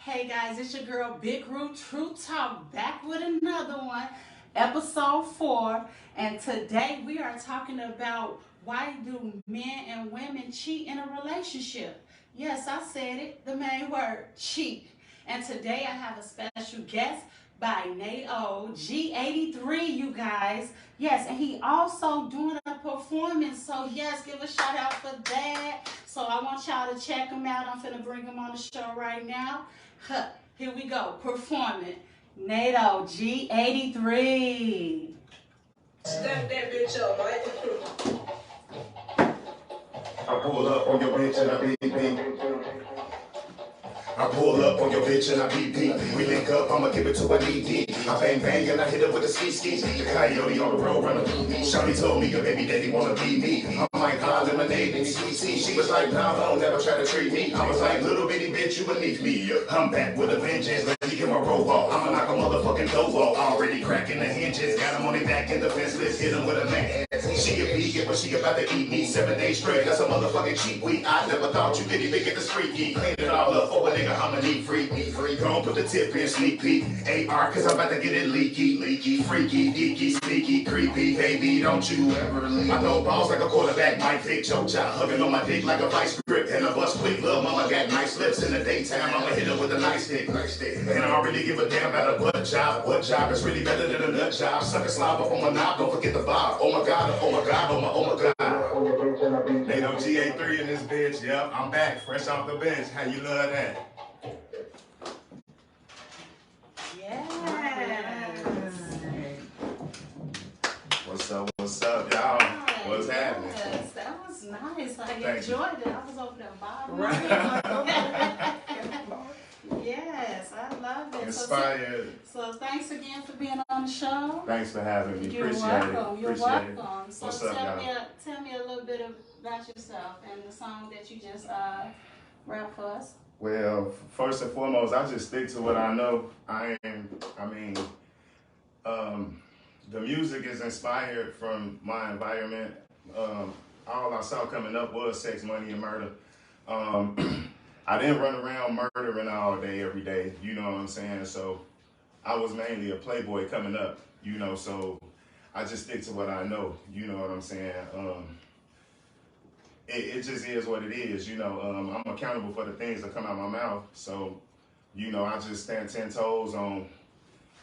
Hey guys, it's your girl Big Root True Talk back with another one, episode 4. And today we are talking about why do men and women cheat in a relationship. Yes, I said it, the main word, cheat. And today I have a special guest by Neto-G83, you guys. Yes, and he also doing a performance. So yes, give a shout out for that. So I want y'all to check him out. I'm finna bring him on the show right now. Here we go, performing. Neto-G83. Step that bitch up, boy. I pull up on your bitch and I beat. I pull up on your bitch and I beat. We link up, I'ma give it to a DD. I bang bang and I hit her with the ski. The coyote on the road running through me. Shawty told me your baby daddy wanna be me. I'm like, hot lemonade and sweet tea. She was like, nah, don't never try to treat me. I was like, little bitty bitch, you beneath me. I'm back with a vengeance, let me get my roll ball. I'ma knock a motherfucking dough ball. Already cracking the hinges, got him on his back in the fence, let's hit him with a man. She a vegan, but she about to eat me 7 days straight. That's a motherfucking cheat week. I never thought you could even get the freaky. Clean it all up for a nigga, I'ma need free. Gon' put the tip in, sneak peek. AR, cause I'm about to get it leaky, freaky, geeky, sneaky, creepy. Baby, don't you ever leave. I throw balls like a quarterback, Mike Vick, choke chop, hugging on my dick like a vice grip. And a bust quick, little mama got nice lips. In the daytime, I'ma hit her with a nice stick. And I don't really give a damn about a butt job. What job is really better than a nut job? Suck a slob up on my knob, don't forget the bob. Oh my god, oh my god, oh my god. Neto-G83 in this bitch, yep, I'm back, fresh off the bench. How you love that? Yes. What's up, y'all? Nice. What's happening? Yes, that was nice. I Thank enjoyed it. I was over there bobbing. Yes, I love it. Inspired. So thanks again for being on the show. Thanks for having me. You're Appreciate welcome. it. You're Appreciate it. welcome. So What's up, y'all? tell me a little bit about yourself and the song that you just rapped for us. Well, first and foremost, I just stick to what I know. The music is inspired from my environment. All I saw coming up was sex, money, and murder. I didn't run around murdering all day, every day, you know what I'm saying? So I was mainly a playboy coming up, you know, so I just stick to what I know, you know what I'm saying? It just is what it is, you know. I'm accountable for the things that come out of my mouth, so, you know, I just stand 10 toes on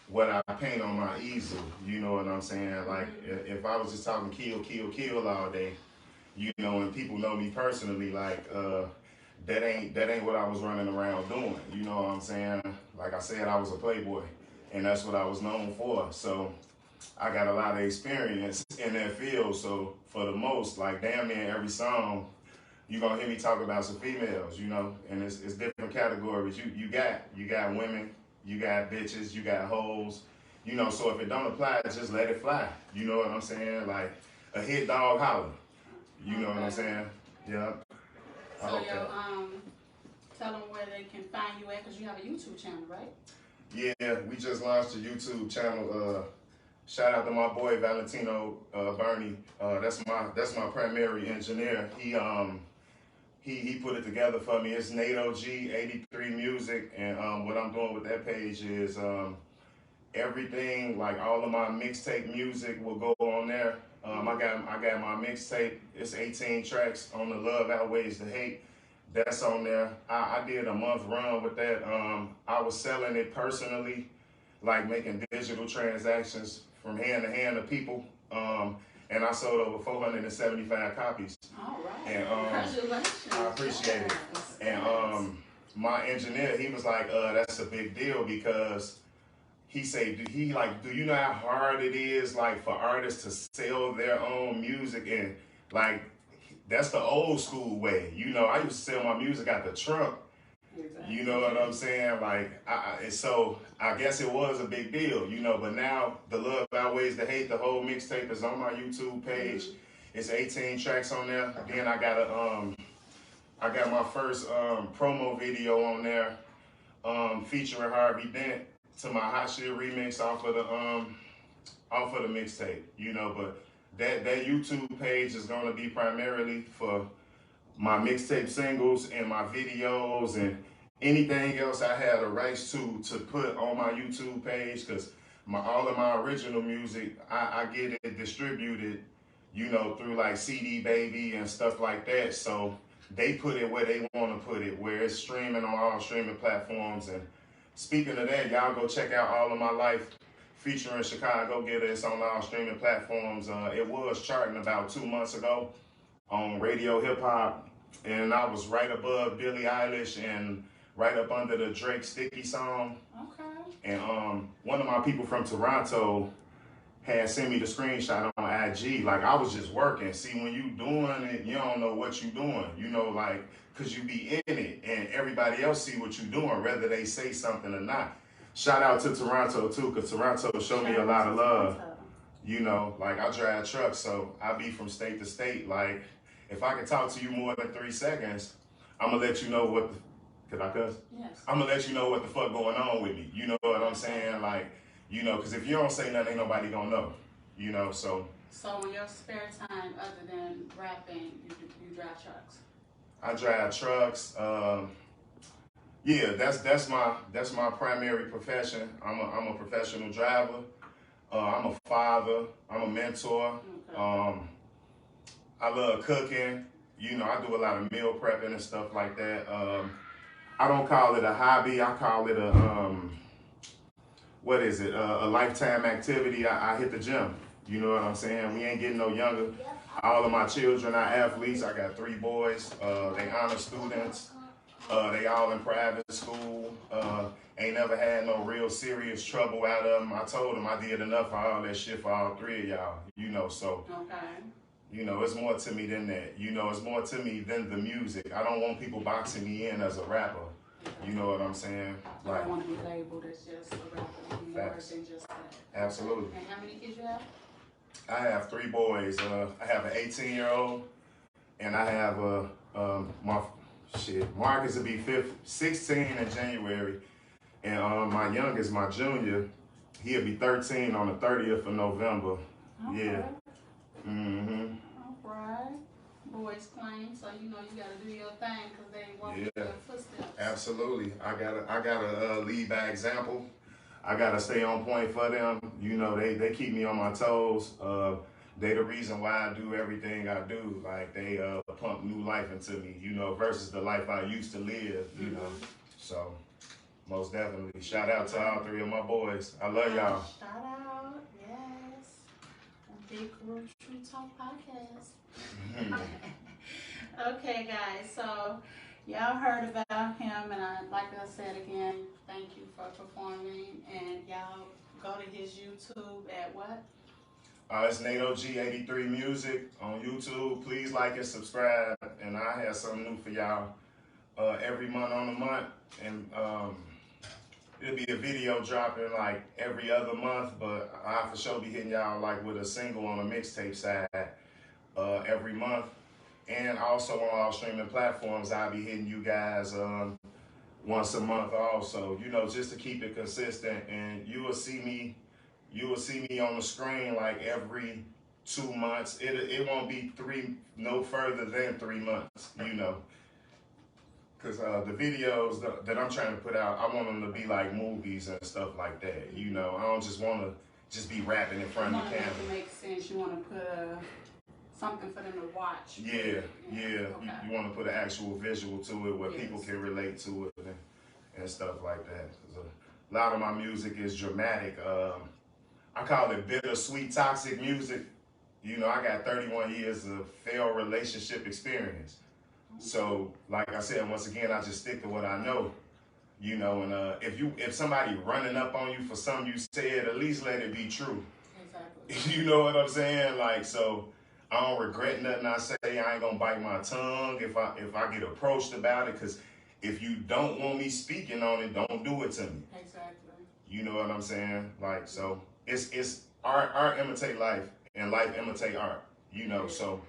what I paint on my easel, you know what I'm saying? Like, if I was just talking kill all day, you know, and people know me personally, like, that ain't what I was running around doing, you know what I'm saying? Like I said, I was a playboy, and that's what I was known for, so I got a lot of experience in that field, so for the most, like damn near every song, you're gonna hear me talk about some females, you know, and it's different categories. You got women, you got bitches, you got hoes, you know, so if it don't apply, just let it fly, you know what I'm saying? Like a hit dog holler, you know what I'm saying? Yeah. So tell them where they can find you at, because you have a YouTube channel, right? Yeah, we just launched a YouTube channel. Shout out to my boy Valentino Bernie. That's my primary engineer. He put it together for me. It's Neto-G83 Music, and what I'm doing with that page is everything, like all of my mixtape music will go on there. I got my mixtape. It's 18 tracks on the Love Outweighs the Hate. That's on there. I did a month run with that. I was selling it personally, like making digital transactions from hand to hand to people. And I sold over 475 copies. All right. And, congratulations. I appreciate it. And my engineer, he was like, that's a big deal, because he said, do you know how hard it is, like, for artists to sell their own music? And like, that's the old school way. You know, I used to sell my music out the trunk. Exactly. You know what I'm saying? Like, so I guess it was a big deal, you know, but now the Love Outweighs the Hate, the whole mixtape is on my YouTube page. It's 18 tracks on there. Then I got my first promo video on there featuring Harvey Dent to my Hot Shit remix off of the mixtape, you know, but that YouTube page is gonna be primarily for my mixtape singles and my videos and anything else I had the rights to put on my YouTube page, because all of my original music, I get it distributed, through like CD Baby and stuff like that. So they put it where they want to put it, where it's streaming on all streaming platforms. And speaking of that, y'all go check out All of My Life featuring Chicago Getter. It's on all streaming platforms. It was charting about 2 months ago on Radio Hip Hop, and I was right above Billie Eilish and right up under the Drake Sticky song. Okay. And one of my people from Toronto had sent me the screenshot on IG. Like, I was just working. See, when you doing it, you don't know what you doing. Like, cause you be in it, and everybody else see what you doing, whether they say something or not. Shout out to Toronto too, cause Toronto showed me a lot of love. Like, I drive trucks, so I be from state to state. Like, if I can talk to you more than 3 seconds, I'm gonna let you know what could I cuss? Yes. I'm gonna let you know what the fuck going on with me. You know what I'm saying? Like, because if you don't say nothing, ain't nobody gonna know. So in your spare time, other than rapping, you drive trucks? I drive trucks. Yeah, that's my primary profession. I'm a professional driver. I'm a father. I'm a mentor. Okay. I love cooking. I do a lot of meal prepping and stuff like that. I don't call it a hobby. I call it a lifetime activity. I hit the gym. You know what I'm saying? We ain't getting no younger. All of my children are athletes. I got 3 boys. They honor students. They all in private school. Ain't never had no real serious trouble out of them. I told them I did enough for all that shit for all 3 of y'all. So. Okay. It's more to me than that. It's more to me than the music. I don't want people boxing me in as a rapper. You know what I'm saying? You don't want to be labeled as just a rapper, more than just that. Absolutely. And how many kids you have? I have 3 boys. I have an 18-year-old, and I have Marcus will be 16 in January, and my youngest, my junior, he'll be 13 on the 30th of November. Okay. Yeah. Mm-hmm. All right. Boys claim, so you gotta do your thing because they ain't walking in your footsteps. Absolutely. I gotta lead by example. I gotta stay on point for them. They keep me on my toes. They the reason why I do everything I do. Like, they pump new life into me, versus the life I used to live, So most definitely. Shout out to all 3 of my boys. I love y'all. Shout out, yes. Big Group True Talk Podcast. Okay, guys, so y'all heard about him, and like I said again, thank you for performing, and y'all go to his YouTube at what? It's Neto-G83 Music on YouTube. Please like and subscribe, and I have something new for y'all every month on the month, and it'll be a video dropping like every other month, but I for sure be hitting y'all like with a single on a mixtape side every month. And also on all streaming platforms, I'll be hitting you guys once a month also, just to keep it consistent. And you will see me on the screen like every 2 months. It won't be no further than 3 months, because the videos that I'm trying to put out, I want them to be like movies and stuff like that. I don't just want to just be rapping in front of the camera. You want to make it make sense. You want to put something for them to watch. Yeah. Okay. You want to put an actual visual to it where people can relate to it and stuff like that. A lot of my music is dramatic. I call it bittersweet toxic music. I got 31 years of failed relationship experience. So, like I said, once again, I just stick to what I know. And if somebody running up on you for something you said, at least let it be true. Exactly. You know what I'm saying? Like, so I don't regret nothing I say. I ain't gonna bite my tongue if I get approached about it, because if you don't want me speaking on it, don't do it to me. Exactly. You know what I'm saying? Like, so it's art imitate life, and life imitate art. So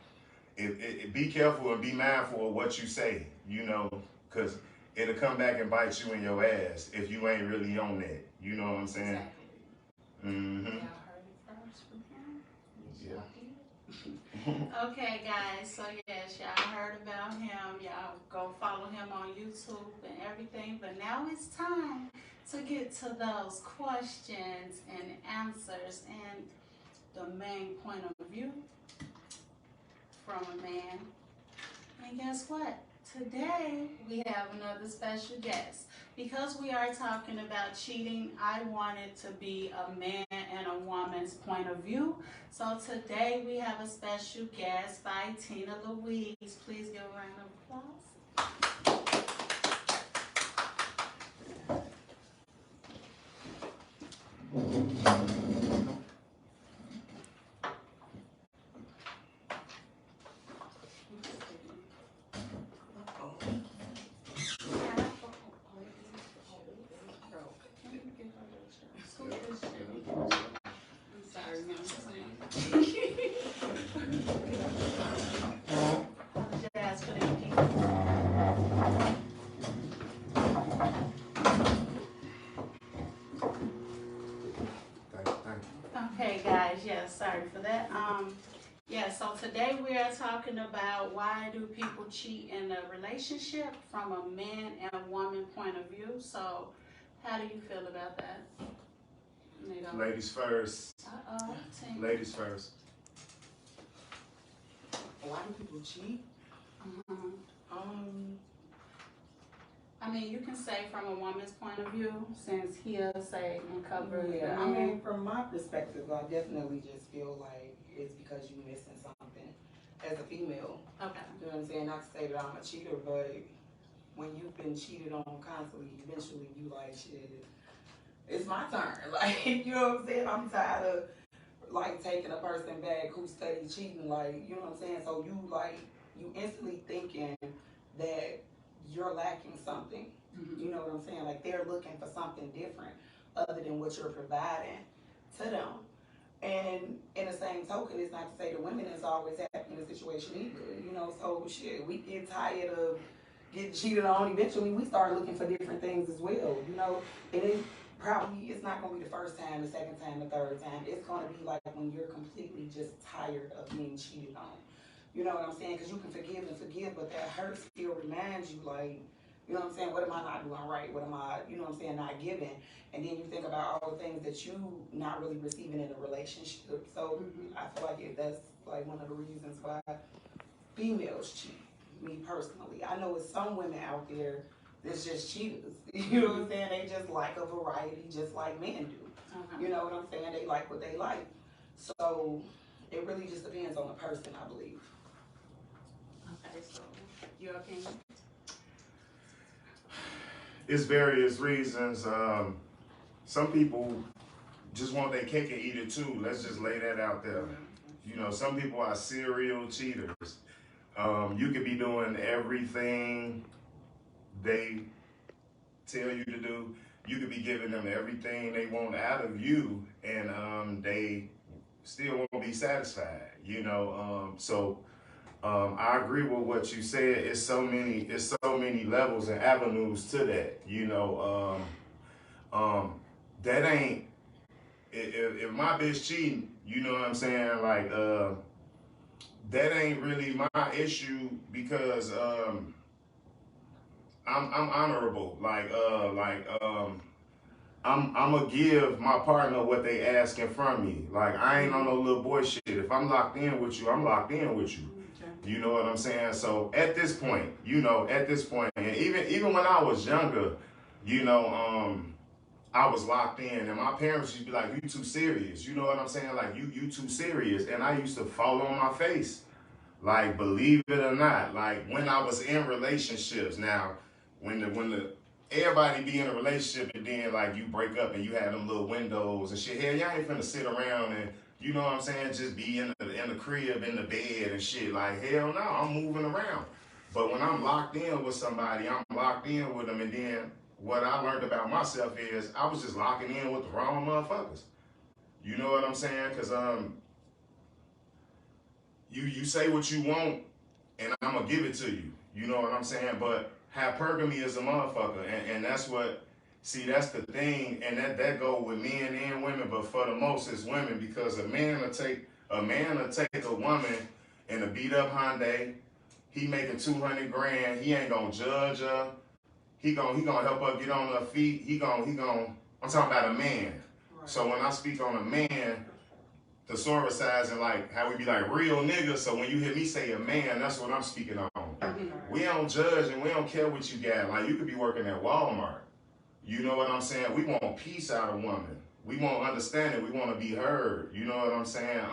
be careful and be mindful of what you say. Because it'll come back and bite you in your ass if you ain't really on that. You know what I'm saying? Exactly. Mm-hmm. Y'all heard it first from him. Yeah. Okay, guys, so yes, y'all heard about him. Y'all go follow him on YouTube and everything. But now it's time to get to those questions and answers and the main point of view from a man. And guess what? Today we have another special guest. Because we are talking about cheating, I wanted to be a man and a woman's point of view. So today we have a special guest by Tina Louise. Please give a round of applause. Okay, guys, yes, sorry for that. Yeah, so today we are talking about why do people cheat in a relationship from a man and woman point of view. So, how do you feel about that? Neto? Ladies first. Tina. Ladies first. Why do people cheat? I mean, you can say from a woman's point of view, since he'll say and cover. Yeah, I mean, from my perspective, I definitely just feel like it's because you're missing something as a female. Okay. You know what I'm saying? Not to say that I'm a cheater, but when you've been cheated on constantly, eventually you like, shit, it's my turn. Like, you know what I'm saying? I'm tired of, like, taking a person back who studied cheating, like, you know what I'm saying? So you, like, you instantly thinking that you're lacking something. Mm-hmm. You know what I'm saying? Like, they're looking for something different other than what you're providing to them. And in the same token, it's not to say the women is always happy in a situation either. You know, so shit, we get tired of getting cheated on. Eventually, we start looking for different things as well. You know, and it's not going to be the first time, the second time, the third time. It's going to be like when you're completely just tired of being cheated on. You know what I'm saying? Because you can forgive and forgive, but that hurt still reminds you, like, you know what I'm saying? What am I not doing right? What am I, you know what I'm saying, not giving? And then you think about all the things that you not really receiving in a relationship. So I feel like that's like one of the reasons why females cheat. Me personally, I know it's some women out there that's just cheaters. You know what I'm saying? They just like a variety, just like men do. Okay. You know what I'm saying? They like what they like. So it really just depends on the person, I believe. Okay, so your opinion? It's various reasons. Some people just want their cake and eat it too. Let's just lay that out there. You know, some people are serial cheaters. You could be doing everything they tell you to do. You could be giving them everything they want out of you, and they still won't be satisfied. You know, I agree with what you said. It's so many levels and avenues to that. You know, that ain't if my bitch cheating. You know what I'm saying? Like, that ain't really my issue because I'm honorable. I'm gonna give my partner what they asking from me. Like, I ain't on no little boy shit. If I'm locked in with you, I'm locked in with you. You know what I'm saying? So at this point, and even when I was younger, you know, I was locked in, and my parents used to be like, "You too serious." You know what I'm saying? Like, you too serious, and I used to fall on my face. Like, believe it or not, like when I was in relationships. Now, when the everybody be in a relationship and then like you break up and you have them little windows and shit. Hell, y'all ain't finna sit around and, you know what I'm saying, just be in the crib, in the bed and shit. Like, hell no, I'm moving around. But when I'm locked in with somebody, I'm locked in with them. And then what I learned about myself is I was just locking in with the wrong motherfuckers. You know what I'm saying? Because you say what you want and I'm gonna give it to you. You know what I'm saying? But hypergamy is a motherfucker, and that's what. See, that's the thing, and that go with men and women, but for the most it's women, because a man will take A man will take a woman in a beat up Hyundai. He making 200 grand. He ain't gonna judge her. He gonna help her get on her feet. He gonna. I'm talking about a man. Right. So when I speak on a man, thesaurizing like how we be like real niggas. So when you hear me say a man, that's what I'm speaking on. Mm-hmm. We don't judge and we don't care what you got. Like you could be working at Walmart. You know what I'm saying? We want peace out of women. We want understanding. We want to be heard. You know what I'm saying?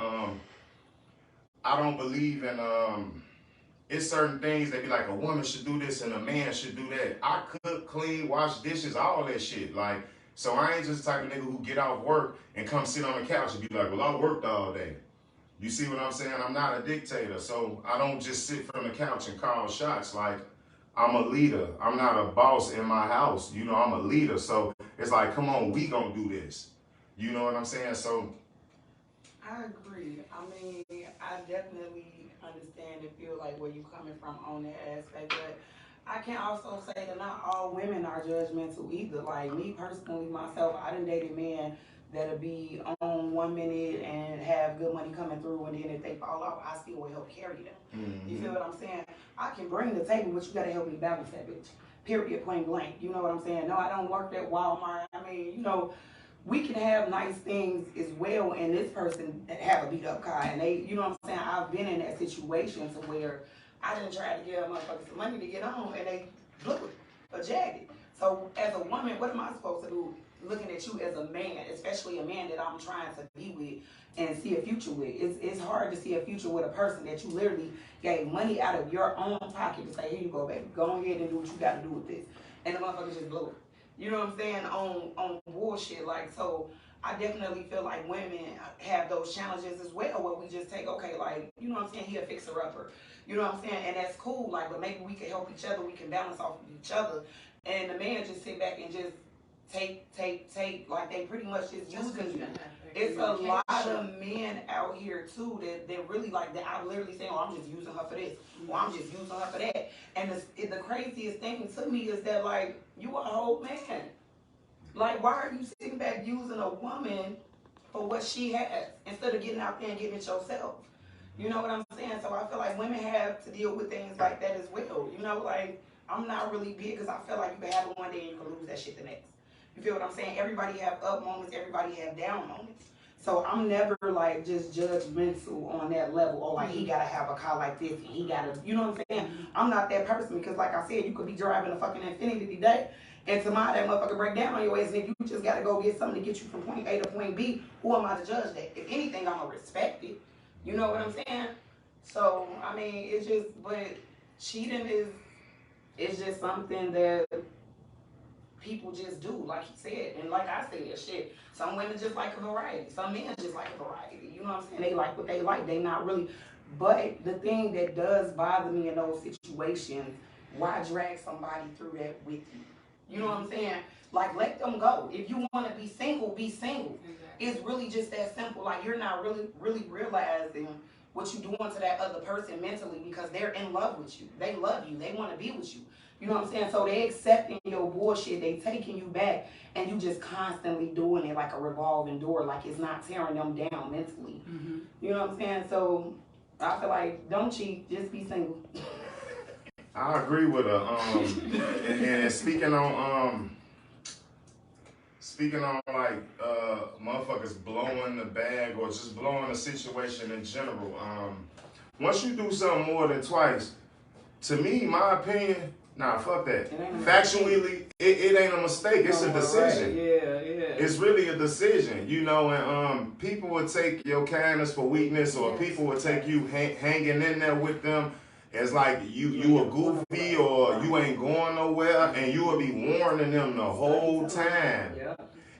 I don't believe in it's certain things that be like a woman should do this and a man should do that. I cook, clean, wash dishes, all that shit. Like, so I ain't just the type of nigga who get off work and come sit on the couch and be like, well, I worked all day. You see what I'm saying? I'm not a dictator, so I don't just sit from the couch and call shots. Like, I'm a leader. I'm not a boss in my house. You know, I'm a leader. So it's like, come on, we gonna do this. You know what I'm saying? So I agree. I mean, I definitely understand and feel like where you're coming from on that aspect, but I can also say that not all women are judgmental either. Like me personally, myself, I done dated men that'll be on 1 minute and have good money coming through, and then if they fall off, I still will help carry them. Mm-hmm. You feel what I'm saying? I can bring the table, but you gotta help me balance that bitch. Period, point blank. You know what I'm saying? No, I don't work at Walmart. I mean, you know, we can have nice things as well, and this person have a beat up car, and they, you know what I'm saying? I've been in that situation to where I didn't try to get a motherfucker some money to get on, and they blew it or jagged it. So as a woman, what am I supposed to do? Looking at you as a man, especially a man that I'm trying to be with and see a future with. It's hard to see a future with a person that you literally gave money out of your own pocket to say, here you go, baby, go ahead and do what you got to do with this, and the motherfucker just blew it. You know what I'm saying? On bullshit. Like, so I definitely feel like women have those challenges as well, where we just take, okay, like, you know what I'm saying, he a fixer-upper. You know what I'm saying? And that's cool, like, but maybe we can help each other, we can balance off of each other. And the man just sit back and just take, like they pretty much just using you. It's a lot of men out here too that really like that. I'm literally saying, oh, I'm just using her for this, or I'm just using her for that. And the craziest thing to me is that, like, you a whole man. Like, why are you sitting back using a woman for what she has instead of getting out there and getting it yourself? You know what I'm saying? So I feel like women have to deal with things like that as well. You know, like, I'm not really big because I feel like you can have it one day and you can lose that shit the next. You feel what I'm saying? Everybody have up moments, everybody have down moments. So I'm never like just judgmental on that level, or like he gotta have a car like this and he gotta, you know what I'm saying? I'm not that person because, like I said, you could be driving a fucking Infiniti today and tomorrow that motherfucker break down on your ass, and if you just gotta go get something to get you from point A to point B, who am I to judge that? If anything, I'm gonna respect it. You know what I'm saying? So I mean, it's just, but cheating is just something that people just do, like he said, and like I said, shit. Some women just like a variety. Some men just like a variety. You know what I'm saying? They like what they like. They not really. But the thing that does bother me in those situations, why drag somebody through that with you? You know what I'm saying? Like, let them go. If you want to be single, be single. Exactly. It's really just that simple. Like, you're not really realizing what you're doing to that other person mentally because they're in love with you. They love you. They want to be with you. You know what I'm saying? So they accepting your bullshit. They taking you back, and you just constantly doing it like a revolving door. Like, it's not tearing them down mentally. Mm-hmm. You know what I'm saying? So I feel like, don't cheat. Just be single. I agree with her. And speaking on like motherfuckers blowing the bag or just blowing the situation in general. Once you do something more than twice, to me, my opinion, nah, fuck that. Factually, it ain't a mistake. It's a decision. Right. Yeah. It's really a decision, you know. And people will take your kindness for weakness, or people will take you hanging in there with them as like you a goofy or you ain't going nowhere, and you will be warning them the whole time. Yeah.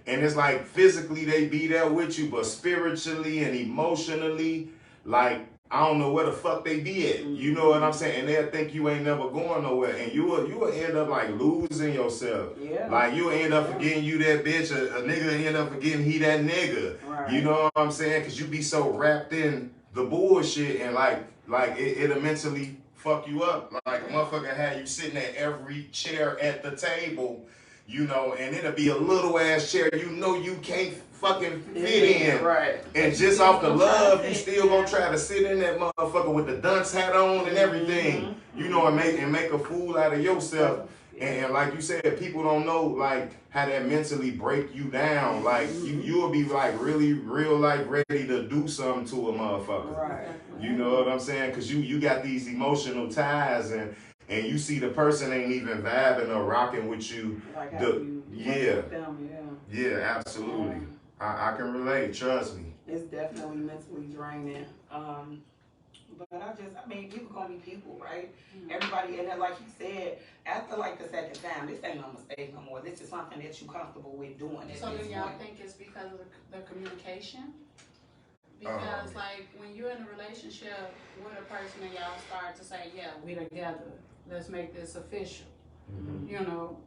And it's like physically they be there with you, but spiritually and emotionally, like, I don't know where the fuck they be at. You know what I'm saying? And they'll think you ain't never going nowhere. And you will end up like losing yourself. Yeah. Like you'll end up forgetting you that bitch. A nigga end up forgetting he that nigga. Right. You know what I'm saying? Cause you be so wrapped in the bullshit, and like it'll mentally fuck you up. Like a motherfucker had you sitting at every chair at the table you know, and it'll be a little ass chair you know you can't fucking fit in. Right. And just off the love, you still gonna try to sit in that motherfucker with the dunce hat on and everything, you know, and make a fool out of yourself. And like you said, people don't know like how that mentally break you down. Like you'll be like really real like ready to do something to a motherfucker. Right. You know what I'm saying? Cause you got these emotional ties and you see the person ain't even vibing or rocking with you. Like how you with them, yeah, absolutely. I can relate, trust me. It's definitely mentally draining. But I mean, people gonna be people, right? Everybody, and then like you said, after like the second time, this ain't no mistake no more. This is something that you comfortable with doing. So do y'all think it's because of the communication? Because like when you're in a relationship with a person and y'all start to say, yeah, we together, let's make this official. You know,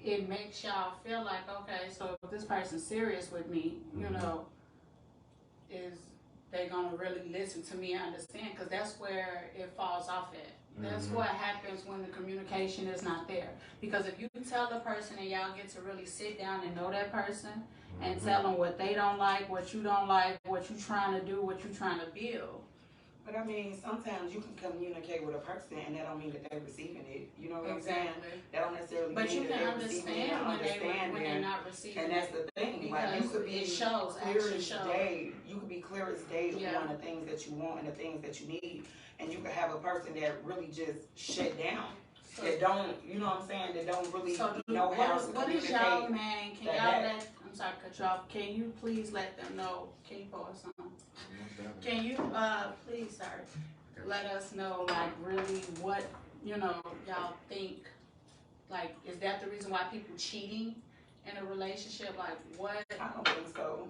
it makes y'all feel like, okay, so if this person's serious with me, you know, is they gonna really listen to me and understand? Because that's where it falls off at. That's what happens when the communication is not there. Because if you tell the person and y'all get to really sit down and know that person and tell them what they don't like, what you don't like, what you trying to do, what you trying to build. But I mean, sometimes you can communicate with a person and that don't mean that they're receiving it. You know what I'm saying? That don't necessarily but mean you that can they're receiving it. understand when they're not receiving it. And that's the thing. Like you could be it shows, clear actually as shows. day. You could be clear as day on the things that you want and the things that you need. And you could have a person that really just shut down. So, that don't, you know what I'm saying, that don't really know how to communicate. What is y'all, man? Can y'all let, I'm sorry to cut you off, can you please let them know, can you pause something? Can you, please, sir, let us know, like, really what, you know, y'all think, like, is that the reason why people cheating in a relationship? Like, what? I don't think so.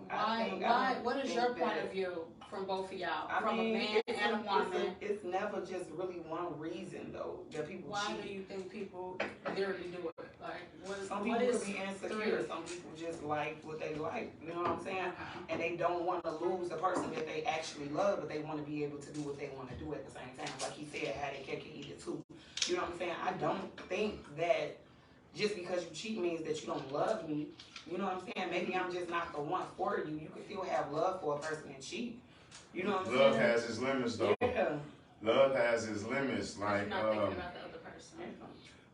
What is your point of view from both of y'all? From a man and a woman? It's never just really one reason, though, that people cheat. Why do you think people literally do it? Like, some people could be insecure. Some people just like what they like. You know what I'm saying? And they don't want to lose the person that they actually love, but they want to be able to do what they want to do at the same time. Like he said, how they cake and eat it too. You know what I'm saying? I don't think that just because you cheat means that you don't love me. You know what I'm saying? Maybe I'm just not the one for you. You can still have love for a person and cheat. You know what I'm saying? Love has its limits, though. Yeah. Love has its limits. Like, not thinking about the other person.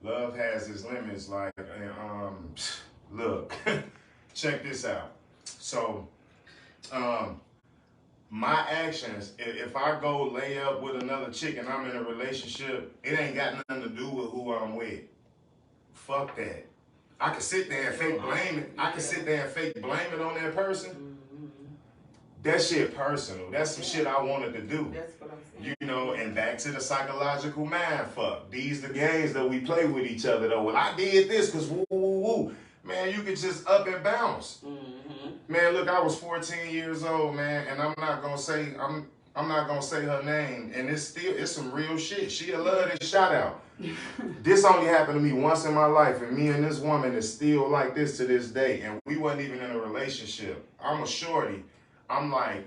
Love has its limits. Like, look, check this out. So, my actions, if I go lay up with another chick and I'm in a relationship, it ain't got nothing to do with who I'm with. Fuck that. I can sit there and fake blame it. I can sit there and fake blame it on that person. That shit personal. That's some shit I wanted to do. That's what I'm saying. You know, and back to the psychological mind fuck. These the games that we play with each other though. Well, I did this because woo woo woo. Man, you could just up and bounce. Man, look, I was 14 years old, man, and I'm not gonna say her name, and it's some real shit. She'll love this shout out. This only happened to me once in my life, and me and this woman is still like this to this day, and we wasn't even in a relationship. I'm a shorty. I'm like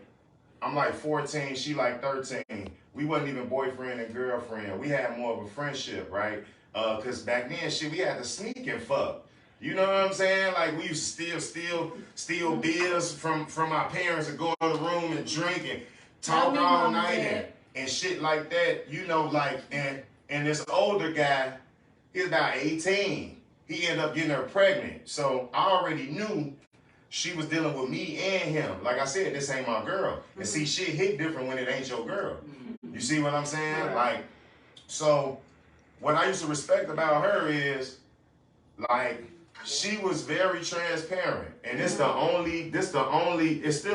14, she like 13. We wasn't even boyfriend and girlfriend. We had more of a friendship, right? Cause back then, we had to sneak and fuck. You know what I'm saying? Like we used to steal beers from our parents and go in the room and drink and talk all night and shit like that. You know, like and this older guy, he's about 18. He ended up getting her pregnant. So I already knew she was dealing with me and him. Like I said, this ain't my girl. And see, shit hit different when it ain't your girl. You see what I'm saying? Right. Like, so what I used to respect about her is, like, she was very transparent. And it's still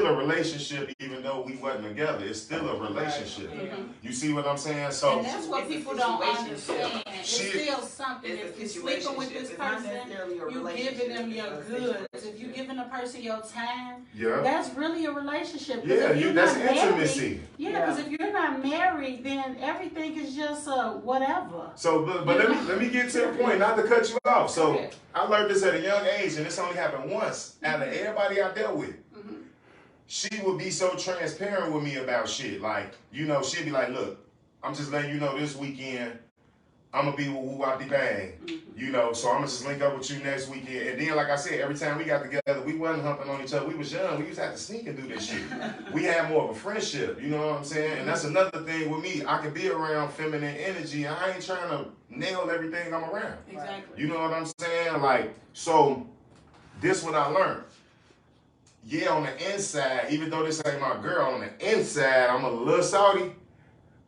a relationship, even though we wasn't together. It's still a relationship. You see what I'm saying? So, and that's what people don't understand. It's still something. If you're sleeping with this person, you giving them your goods. If you're giving a person your time, that's really a relationship. Yeah, that's intimacy. Married, because if you're not married, then everything is just whatever. So, but let me get to the point, not to cut you off. So, I learned this at a young age, and this only happened once out of everybody I dealt with. She would be so transparent with me about shit. Like, you know, she'd be like, look, I'm just letting you know this weekend, I'm gonna be with Woo Wop De Bang. You know, so I'm gonna just link up with you next weekend. And then, like I said, every time we got together, we wasn't humping on each other. We was young. We used to have to sneak and do this shit. We had more of a friendship. You know what I'm saying? And that's another thing with me. I can be around feminine energy. I ain't trying to nail everything I'm around. Exactly. You know what I'm saying? Like, so this what I learned. Yeah, on the inside, even though this ain't my girl, on the inside, I'm a little salty.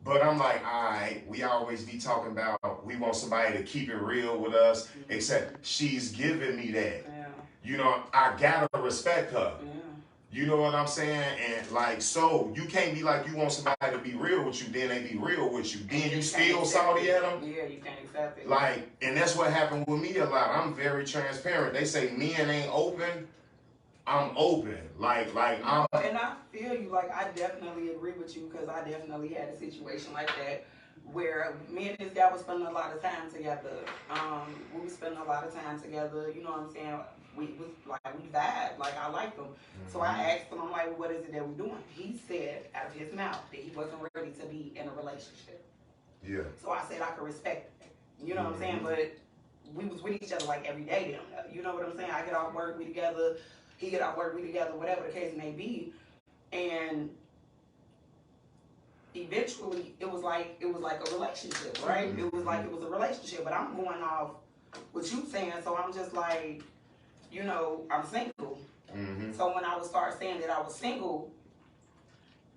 But I'm like, all right, we always be talking about we want somebody to keep it real with us, except she's giving me that. Yeah. You know, I gotta respect her. Yeah. You know what I'm saying? And like, so you can't be like you want somebody to be real with you, then they be real with you. Then you still salty at them? Yeah, you can't accept it. Like, and that's what happened with me a lot. I'm very transparent. They say men ain't open. I'm open. Like I'm. And I feel you. Like, I definitely agree with you because I definitely had a situation like that where me and this guy was spending a lot of time together. We were spending a lot of time together. You know what I'm saying? We vibed. Like, I liked him. So I asked him, I'm like, what is it that we're doing? He said out of his mouth that he wasn't ready to be in a relationship. Yeah. So I said I could respect it. You know what I'm saying? But we was with each other like every day then. You know what I'm saying? I get off work, we together. He get off work, we together, whatever the case may be. And eventually it was like a relationship, right? It was like it was a relationship. But I'm going off what you saying, so I'm just like, you know, I'm single. So when I would start saying that I was single,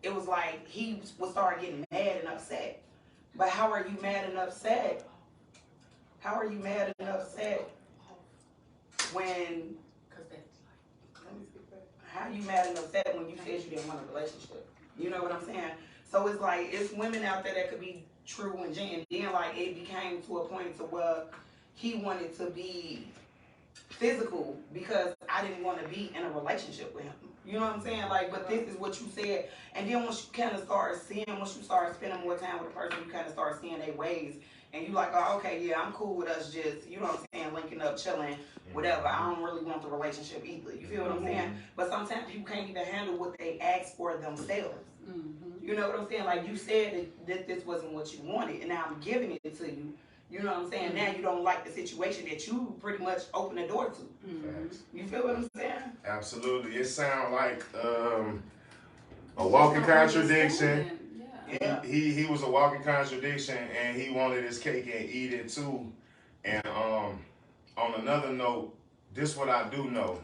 it was like he would start getting mad and upset. But how are you mad and upset? How are you mad and upset when? How you mad and upset when you said you didn't want a relationship? You know what I'm saying? So it's like, it's women out there that could be true and genuine. Then like it became to a point to where he wanted to be physical because I didn't want to be in a relationship with him. You know what I'm saying? Like, but this is what you said. And then once you kind of start seeing, once you start spending more time with a person, you kind of start seeing their ways. And you like, oh, okay, yeah, I'm cool with us just, you know what I'm saying, linking up, chilling, whatever. I don't really want the relationship either. You feel what I'm saying? But sometimes people can't even handle what they ask for themselves. You know what I'm saying? Like, you said that this wasn't what you wanted, and now I'm giving it to you. You know what I'm saying? Now you don't like the situation that you pretty much opened the door to. You feel what I'm saying? Absolutely. It sounds like a walking contradiction. He was a walking contradiction, and he wanted his cake and eat it too. And on another note, this what I do know.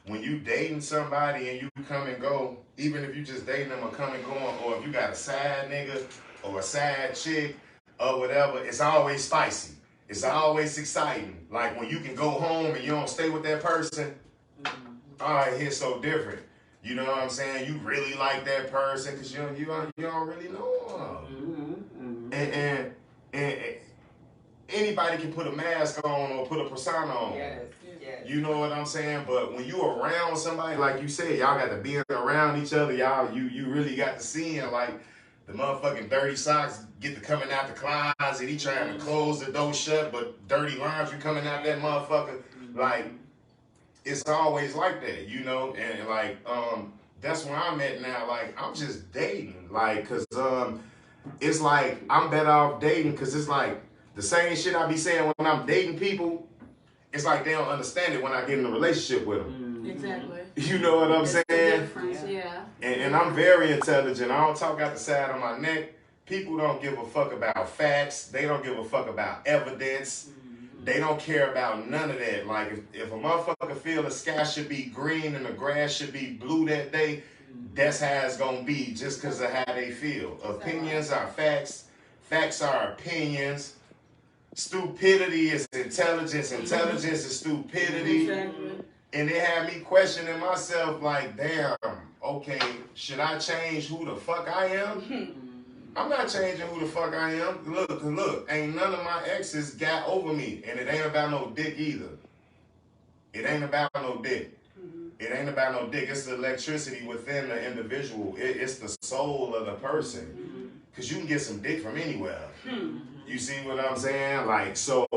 When you dating somebody and you come and go, even if you just dating them or come and going, or if you got a side nigga or a side chick or whatever, it's always spicy. It's always exciting. Like when you can go home and you don't stay with that person, all right, it's so different. You know what I'm saying? You really like that person because you don't really know them. And anybody can put a mask on or put a persona on. Yes. You know what I'm saying? But when you around somebody, like you said, y'all got to be around each other. Y'all, you really got to see him. Like the motherfucking dirty socks get to coming out the closet. He trying to close the door shut, but dirty laundry coming out that motherfucker. Like, it's always like that, you know? And like, that's where I'm at now. Like, I'm just dating. Like, cause it's like I'm better off dating because it's like the same shit I be saying when I'm dating people. It's like they don't understand it when I get in a relationship with them. Exactly. You know what I'm saying? The difference, yeah. And I'm very intelligent. I don't talk out the side of my neck. People don't give a fuck about facts. They don't give a fuck about evidence. They don't care about none of that. Like, if a motherfucker feel the sky should be green and the grass should be blue that day, that's how it's gonna be just because of how they feel. Opinions are facts. Facts are opinions. Stupidity is intelligence. Intelligence is stupidity. Exactly. And it had me questioning myself like, damn, okay, should I change who the fuck I am? I'm not changing who the fuck I am. Look, ain't none of my exes got over me. And it ain't about no dick either. It ain't about no dick. It ain't about no dick. It's the electricity within the individual. It's the soul of the person. Because you can get some dick from anywhere. You see what I'm saying? Like, so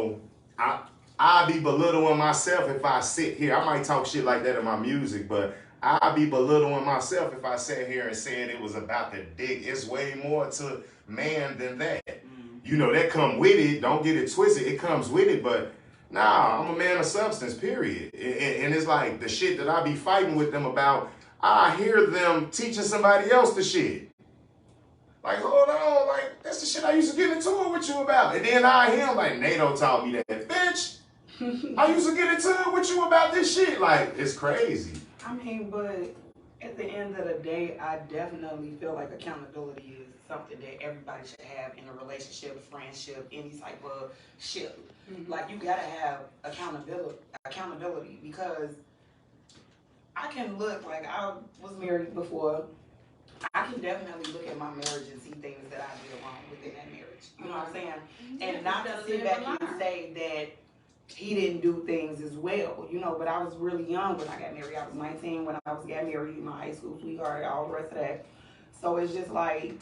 I be belittling myself if I sit here. I might talk shit like that in my music, but I be belittling myself if I sat here and said it was about the dick. It's way more to man than that. You know, that come with it. Don't get it twisted. It comes with it, but nah, I'm a man of substance, period. And it's like the shit that I be fighting with them about, I hear them teaching somebody else the shit. Like, hold on, like, that's the shit I used to get into it with you about. And then I hear him like, Nato taught me that. Bitch, I used to get into it with you about this shit. Like, it's crazy. I mean, but at the end of the day, I definitely feel like accountability is something that everybody should have in a relationship, friendship, any type of ship. Like, you gotta have accountability because I can look, like, I was married before. I can definitely look at my marriage and see things that I did wrong within that marriage. You know what I'm saying? And not to sit back and say that he didn't do things as well, you know, but I was really young when I got married. I was 19 when I was got married, my high school sweetheart, all the rest of that. So it's just like,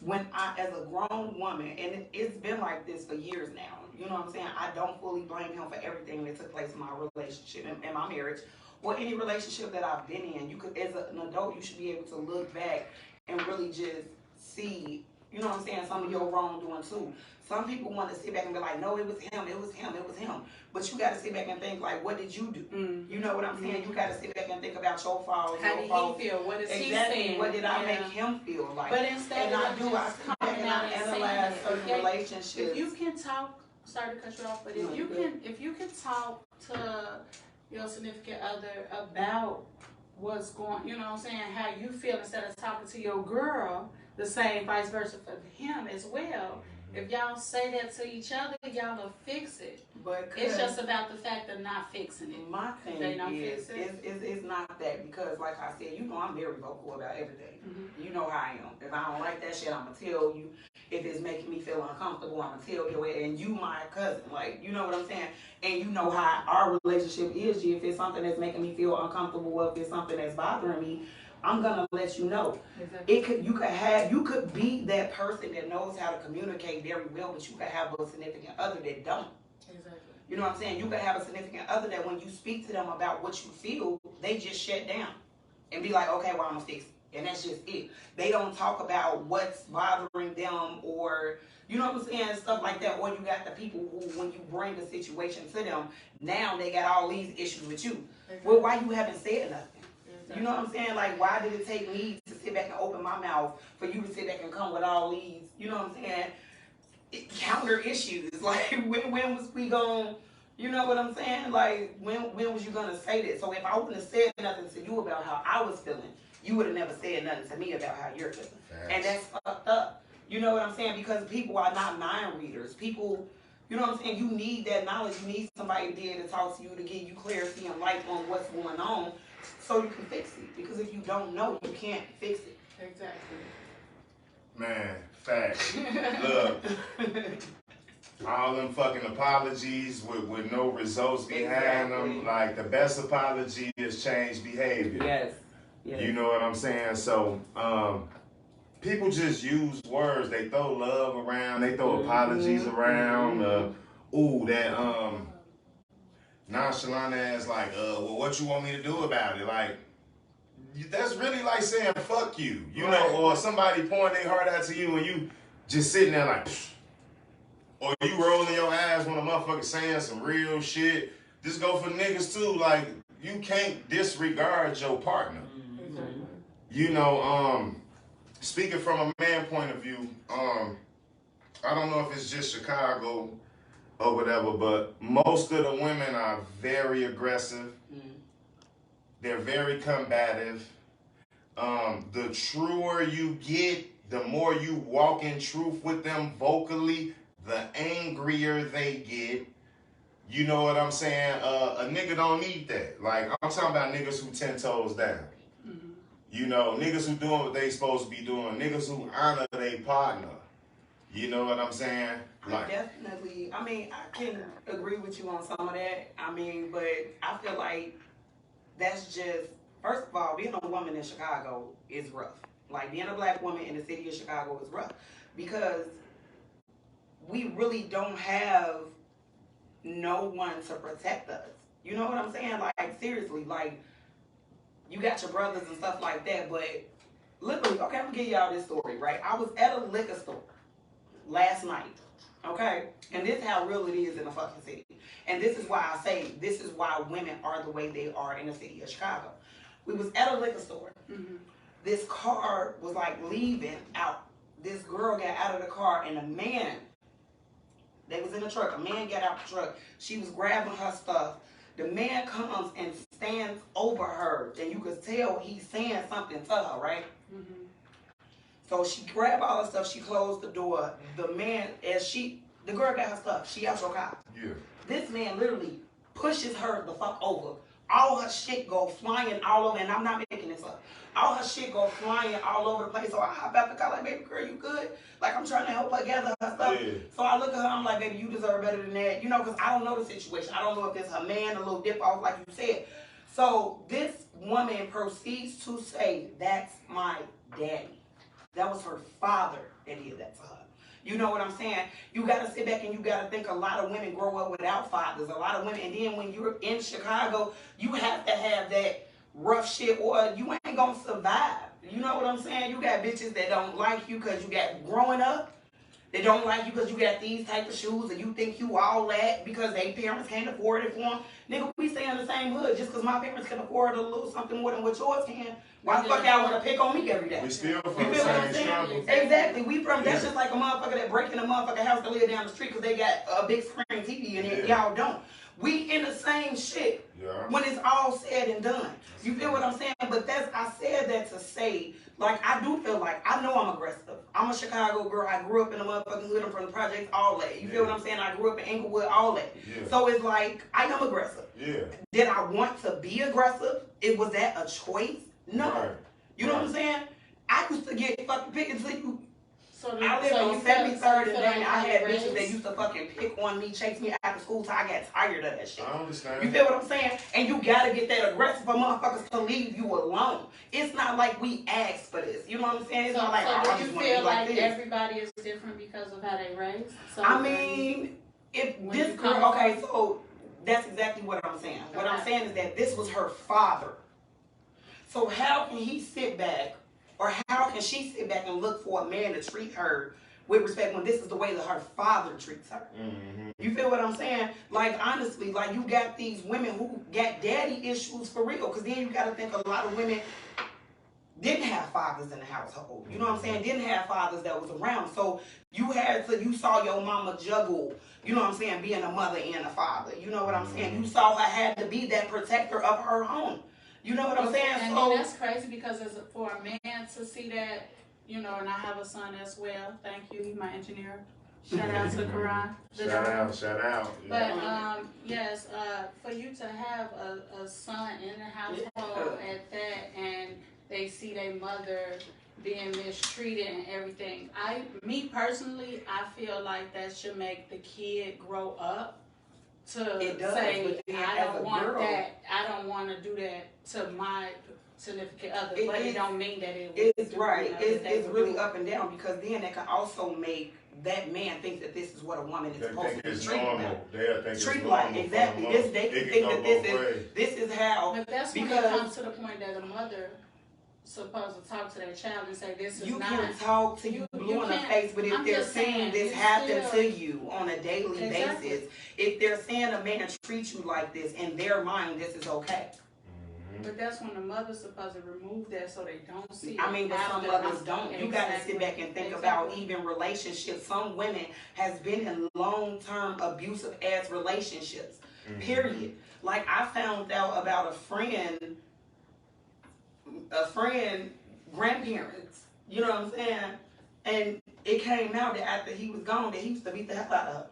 when I, as a grown woman, and it's been like this for years now, you know what I'm saying? I don't fully blame him for everything that took place in my relationship and my marriage, or any relationship that I've been in. You could, as an adult, you should be able to look back and really just see, you know what I'm saying, some of your wrongdoing too. Some people want to sit back and be like, no, it was him, it was him, it was him. But you got to sit back and think, like, what did you do? You know what I'm saying? You got to sit back and think about your faults. How did he feel? What is he saying? What did I make him feel like? But instead I of sit back and I analyze certain relationships. If you can talk, sorry to cut you off, but if you can talk to your significant other about what's going, you know what I'm saying, how you feel, instead of talking to your girl, the same vice versa for him as well. If y'all say that to each other, y'all will fix it. But it's just about the fact of not fixing it. My thing is, it's not that, because like I said, you know I'm very vocal about everything. You know how I am. If I don't like that shit, I'm going to tell you. If it's making me feel uncomfortable, I'm going to tell you it. And you my cousin. Like, you know what I'm saying? And you know how our relationship is, G. If it's something that's making me feel uncomfortable, or if it's something that's bothering me, I'm gonna let you know. Exactly. You could be that person that knows how to communicate very well, but you could have a significant other that don't. Exactly. You know what I'm saying? You could have a significant other that when you speak to them about what you feel, they just shut down and be like, okay, well, I'm gonna fix it. And that's just it. They don't talk about what's bothering them, or, you know what I'm saying, stuff like that. Or you got the people who, when you bring a situation to them, now they got all these issues with you. Exactly. Well, why you haven't said nothing? You know what I'm saying? Like, why did it take me to sit back and open my mouth for you to sit back and come with all these, you know what I'm saying, counter issues? Like, when was we going, you know what I'm saying? Like, when was you going to say that? So if I wouldn't have said nothing to you about how I was feeling, you would have never said nothing to me about how you're feeling. And that's fucked up. You know what I'm saying? Because people are not mind readers. People, you know what I'm saying? You need that knowledge. You need somebody there to talk to you, to give you clarity and light on what's going on, so you can fix it. Because if you don't know, you can't fix it. Exactly. Man, facts. Look, all them fucking apologies with no results behind them. Like, the best apology is change behavior. Yes. Yes. You know what I'm saying? So, people just use words. They throw love around. They throw apologies around. That nonchalant ass, like, well, what you want me to do about it? Like, that's really like saying fuck you. You know, or somebody pointing their heart out to you and you just sitting there like, pfft. Or you rolling your eyes when a motherfucker saying some real shit. This go for niggas too. Like, you can't disregard your partner. You know, speaking from a man point of view, I don't know if it's just Chicago or whatever, but most of the women are very aggressive. They're very combative. The truer you get, the more you walk in truth with them vocally, the angrier they get. You know what I'm saying? A nigga don't need that. Like, I'm talking about niggas who 10 toes down. You know, niggas who doing what they supposed to be doing. Niggas who honor their partner. You know what I'm saying? Like, definitely. I mean, I can agree with you on some of that. I mean, but I feel like that's just, first of all, being a woman in Chicago is rough. Like, being a black woman in the city of Chicago is rough. Because we really don't have no one to protect us. You know what I'm saying? Like, seriously, like, you got your brothers and stuff like that, but literally, okay, I'm gonna give y'all this story, right? I was at a liquor store last night. Okay? And this is how real it is in the fucking city. And this is why I say this is why women are the way they are in the city of Chicago. We was at a liquor store. Mm-hmm. This car was like leaving out. This girl got out of the car and a man, they was in the truck. A man got out the truck. She was grabbing her stuff. The man comes and stands over her, and you could tell he's saying something to her, right? Mm-hmm. So she grabbed all her stuff. She closed the door. The man, the girl got her stuff. She out your car. Yeah. This man literally pushes her the fuck over. All her shit go flying all over, and I'm not making this up. All her shit go flying all over the place. So I hop out the car like, baby girl, you good? Like, I'm trying to help her gather her stuff. Yeah. So I look at her, I'm like, baby, you deserve better than that. You know, because I don't know the situation. I don't know if it's her man, a little dip off, like you said. So this woman proceeds to say, that's my daddy. That was her father that did that to her. You know what I'm saying? You got to sit back and you got to think a lot of women grow up without fathers. A lot of women, and then when you're in Chicago, you have to have that rough shit or you ain't going to survive. You know what I'm saying? You got bitches that don't like you because you got growing up. They don't like you because you got these type of shoes and you think you all that because their parents can't afford it for them. Nigga, we stay in the same hood. Just because my parents can afford a little something more than what yours can, why the fuck y'all want to pick on me every day? We still from the same struggle. Exactly. We from, that's just like a motherfucker that break in a motherfucker house to live down the street because they got a big screen TV and it, y'all don't. We in the same shit when it's all said and done. You feel what I'm saying? But I said that to say, like, I do feel like, I know I'm aggressive. I'm a Chicago girl. I grew up in the motherfucking hood. I'm from the projects, all that. You feel what I'm saying? I grew up in Inglewood, all that. Yeah. So it's like, I am aggressive. Yeah. Did I want to be aggressive? Was that a choice? No. Right. You know what I'm saying? I used to get fucking picked until you. I lived on 73rd and then I had bitches that used to fucking pick on me, chase me after school till I got tired of that shit. I understand. You feel what I'm saying? And you gotta get that aggressive for motherfuckers to leave you alone. It's not like we asked for this. You know what I'm saying? It's not like, so do you feel like everybody is different because of how they raised? So I mean, if this girl, okay, so that's exactly what I'm saying. What I'm saying is that this was her father. So how can he sit back, or how can she sit back and look for a man to treat her with respect when this is the way that her father treats her? Mm-hmm. You feel what I'm saying? Like, honestly, like, you got these women who got daddy issues for real. Because then you got to think a lot of women didn't have fathers in the household. You know what I'm saying? Didn't have fathers that was around. So you saw your mama juggle, you know what I'm saying, being a mother and a father. You know what I'm saying? You saw her had to be that protector of her home. You know what I'm saying? And so, that's crazy because for a man to see that, you know, and I have a son as well. Thank you. He's my engineer. Shout out to Karan. Shout out. But yes, for you to have a son in the household at that, and they see their mother being mistreated and everything. Me personally, I feel like that should make the kid grow up to say, I don't want that. I don't want to do that to my significant other. But it don't mean that it's right. It's really up and down, because then that can also make that man think that this is what a woman is supposed to be treated like. Treat like, exactly. They think that this is how. But that's when it comes to the point that a mother supposed to talk to their child and say, this is you not. You can talk to you blue in the face, but if they're saying this happened to you on a daily basis, if they're saying a man treats you like this, in their mind, this is okay. But that's when the mother's supposed to remove that so they don't see it. I mean, but some mothers don't. You got to sit back and think about even relationships. Some women has been in long-term abusive ass relationships, period. Like, I found out about a friend grandparents, you know what I'm saying? And it came out that after he was gone, that he used to beat the hell out of her.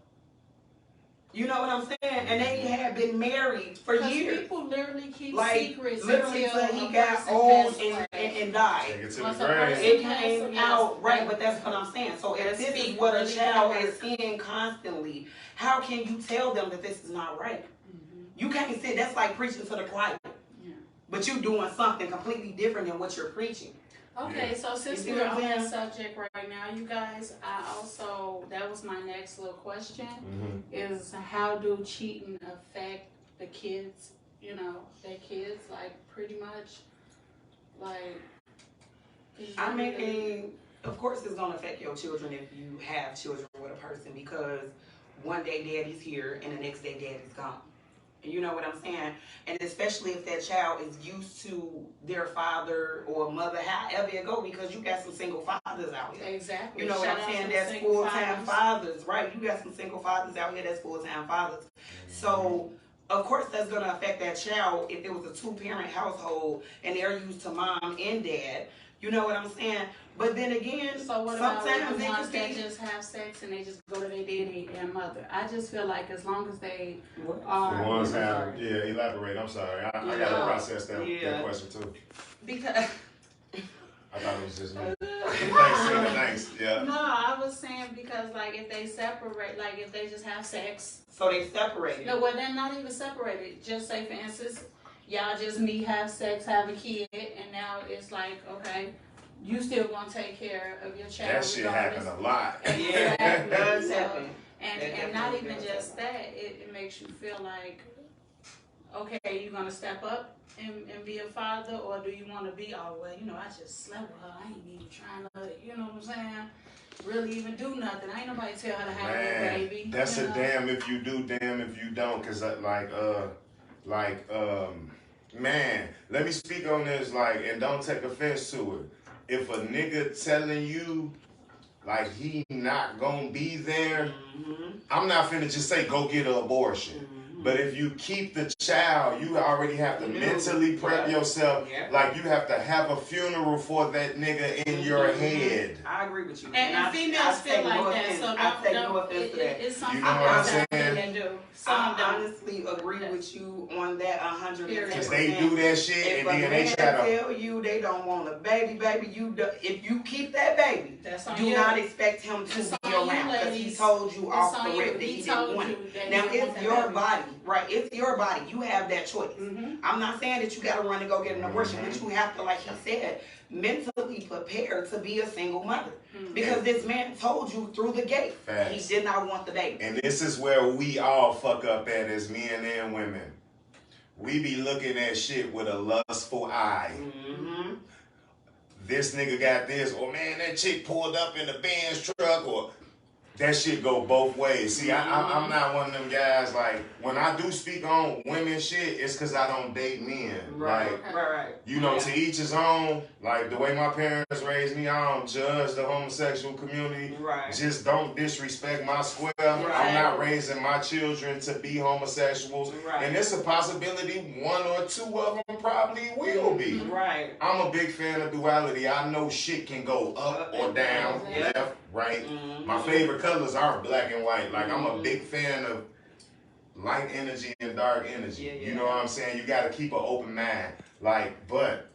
You know what I'm saying? And they had been married for years. People literally keep secrets literally until he got old and died. It came out, right, but that's what I'm saying. So if this is what a child is seeing constantly, how can you tell them that this is not right? You can't say that's like preaching to the choir. But you doing something completely different than what you're preaching. Okay, so since we're on that subject right now, you guys, that was my next little question, is how do cheating affect the kids, you know, their kids, like, pretty much, like... I mean, Of course, it's gonna affect your children if you have children with a person, because one day daddy's here and the next day daddy's gone. You know what I'm saying? And especially if that child is used to their father or mother, however it go, because you got some single fathers out here. Exactly. You know what I'm saying? That's full-time fathers, right? You got some single fathers out here that's full-time fathers. So, of course, that's going to affect that child if it was a two-parent household and they're used to mom and dad. You know what I'm saying? But then again, so what about sometimes the it ones could that be just have sex and they just go to their daddy and mother? I just feel like as long as they The are ones have, elaborate. I'm sorry. I got to process that question too. because. I thought it was just me. Thanks. Yeah. No, I was saying because like if they separate, like if they just have sex. So they separated. No, well they're not even separated. Just say for instance, y'all just meet, have sex, have a kid, and now it's like, okay, you still gonna take care of your child. That shit happen a lot. Yeah, that does happen. And not even just that, it makes you feel like, okay, you gonna step up and be a father, or do you want to be, oh well, I just slept with her, I ain't even trying to, you know what I'm saying, really even do nothing. Ain't nobody tell her to have a baby. That's a damn if you do, damn if you don't. Cause man, let me speak on this, and don't take offense to it. If a nigga telling you like he not gonna be there, I'm not finna just say go get an abortion. But if you keep the child, you already have to mentally prep yourself. Yeah. Like you have to have a funeral for that nigga in your head. I agree with you. And females feel like that, so I take no offense to that. It's something you know what I'm saying? They do. I honestly agree with you on that 100%. Because they do that shit and then they try to tell you they don't want a baby, if you keep that baby, do not expect him to be around, because he told you off the rip that he didn't want it. Now it's your body. Right, it's your body. You have that choice. I'm not saying that you got to run and go get an abortion, but you have to, like he said, mentally prepare to be a single mother. Because this man told you through the gate he did not want the baby. And this is where we all fuck up at as men and women. We be looking at shit with a lustful eye. This nigga got this, or man, that chick pulled up in the Benz truck, or that shit go both ways. See, I'm not one of them guys, like, when I do speak on women shit, it's because I don't date men. Right. You know, to each his own. Like, the way my parents raised me, I don't judge the homosexual community. Right. Just don't disrespect my square. I'm not raising my children to be homosexuals. Right. And it's a possibility one or two of them probably will be. Right. I'm a big fan of duality. I know shit can go up or down, left, right. My favorite colors aren't black and white. Like, I'm a big fan of light energy and dark energy. You know what I'm saying? You got to keep an open mind. Like, but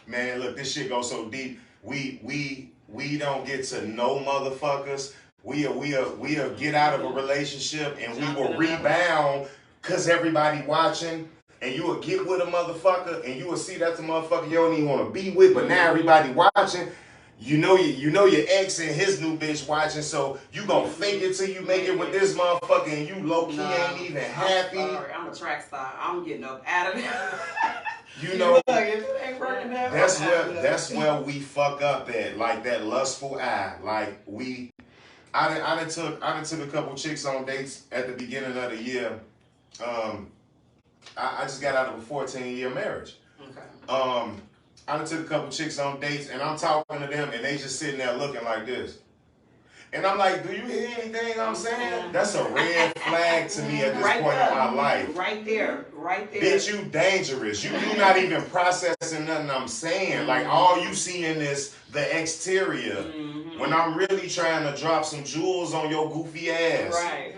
man, look, this shit goes so deep. We don't get to know motherfuckers. We'll get out of a relationship and we will rebound because everybody watching. And you will get with a motherfucker and you will see that's a motherfucker you don't even want to be with, but now everybody watching. You know your ex and his new bitch watching, so you gonna fake it till you make it with this motherfucker, and you low key ain't even happy. I'm a track star. I'm getting up out of there. You know, that's where we fuck up at, like that lustful eye. Like I done took a couple chicks on dates at the beginning of the year. I just got out of a 14-year marriage. Okay. I done took a couple chicks on dates, and I'm talking to them, and they just sitting there looking like this. And I'm like, do you hear anything I'm saying? That's a red flag to me at this point in my life. Right there. Bitch, you dangerous. You not even processing nothing I'm saying. Like, all you seeing is the exterior. When I'm really trying to drop some jewels on your goofy ass. Right.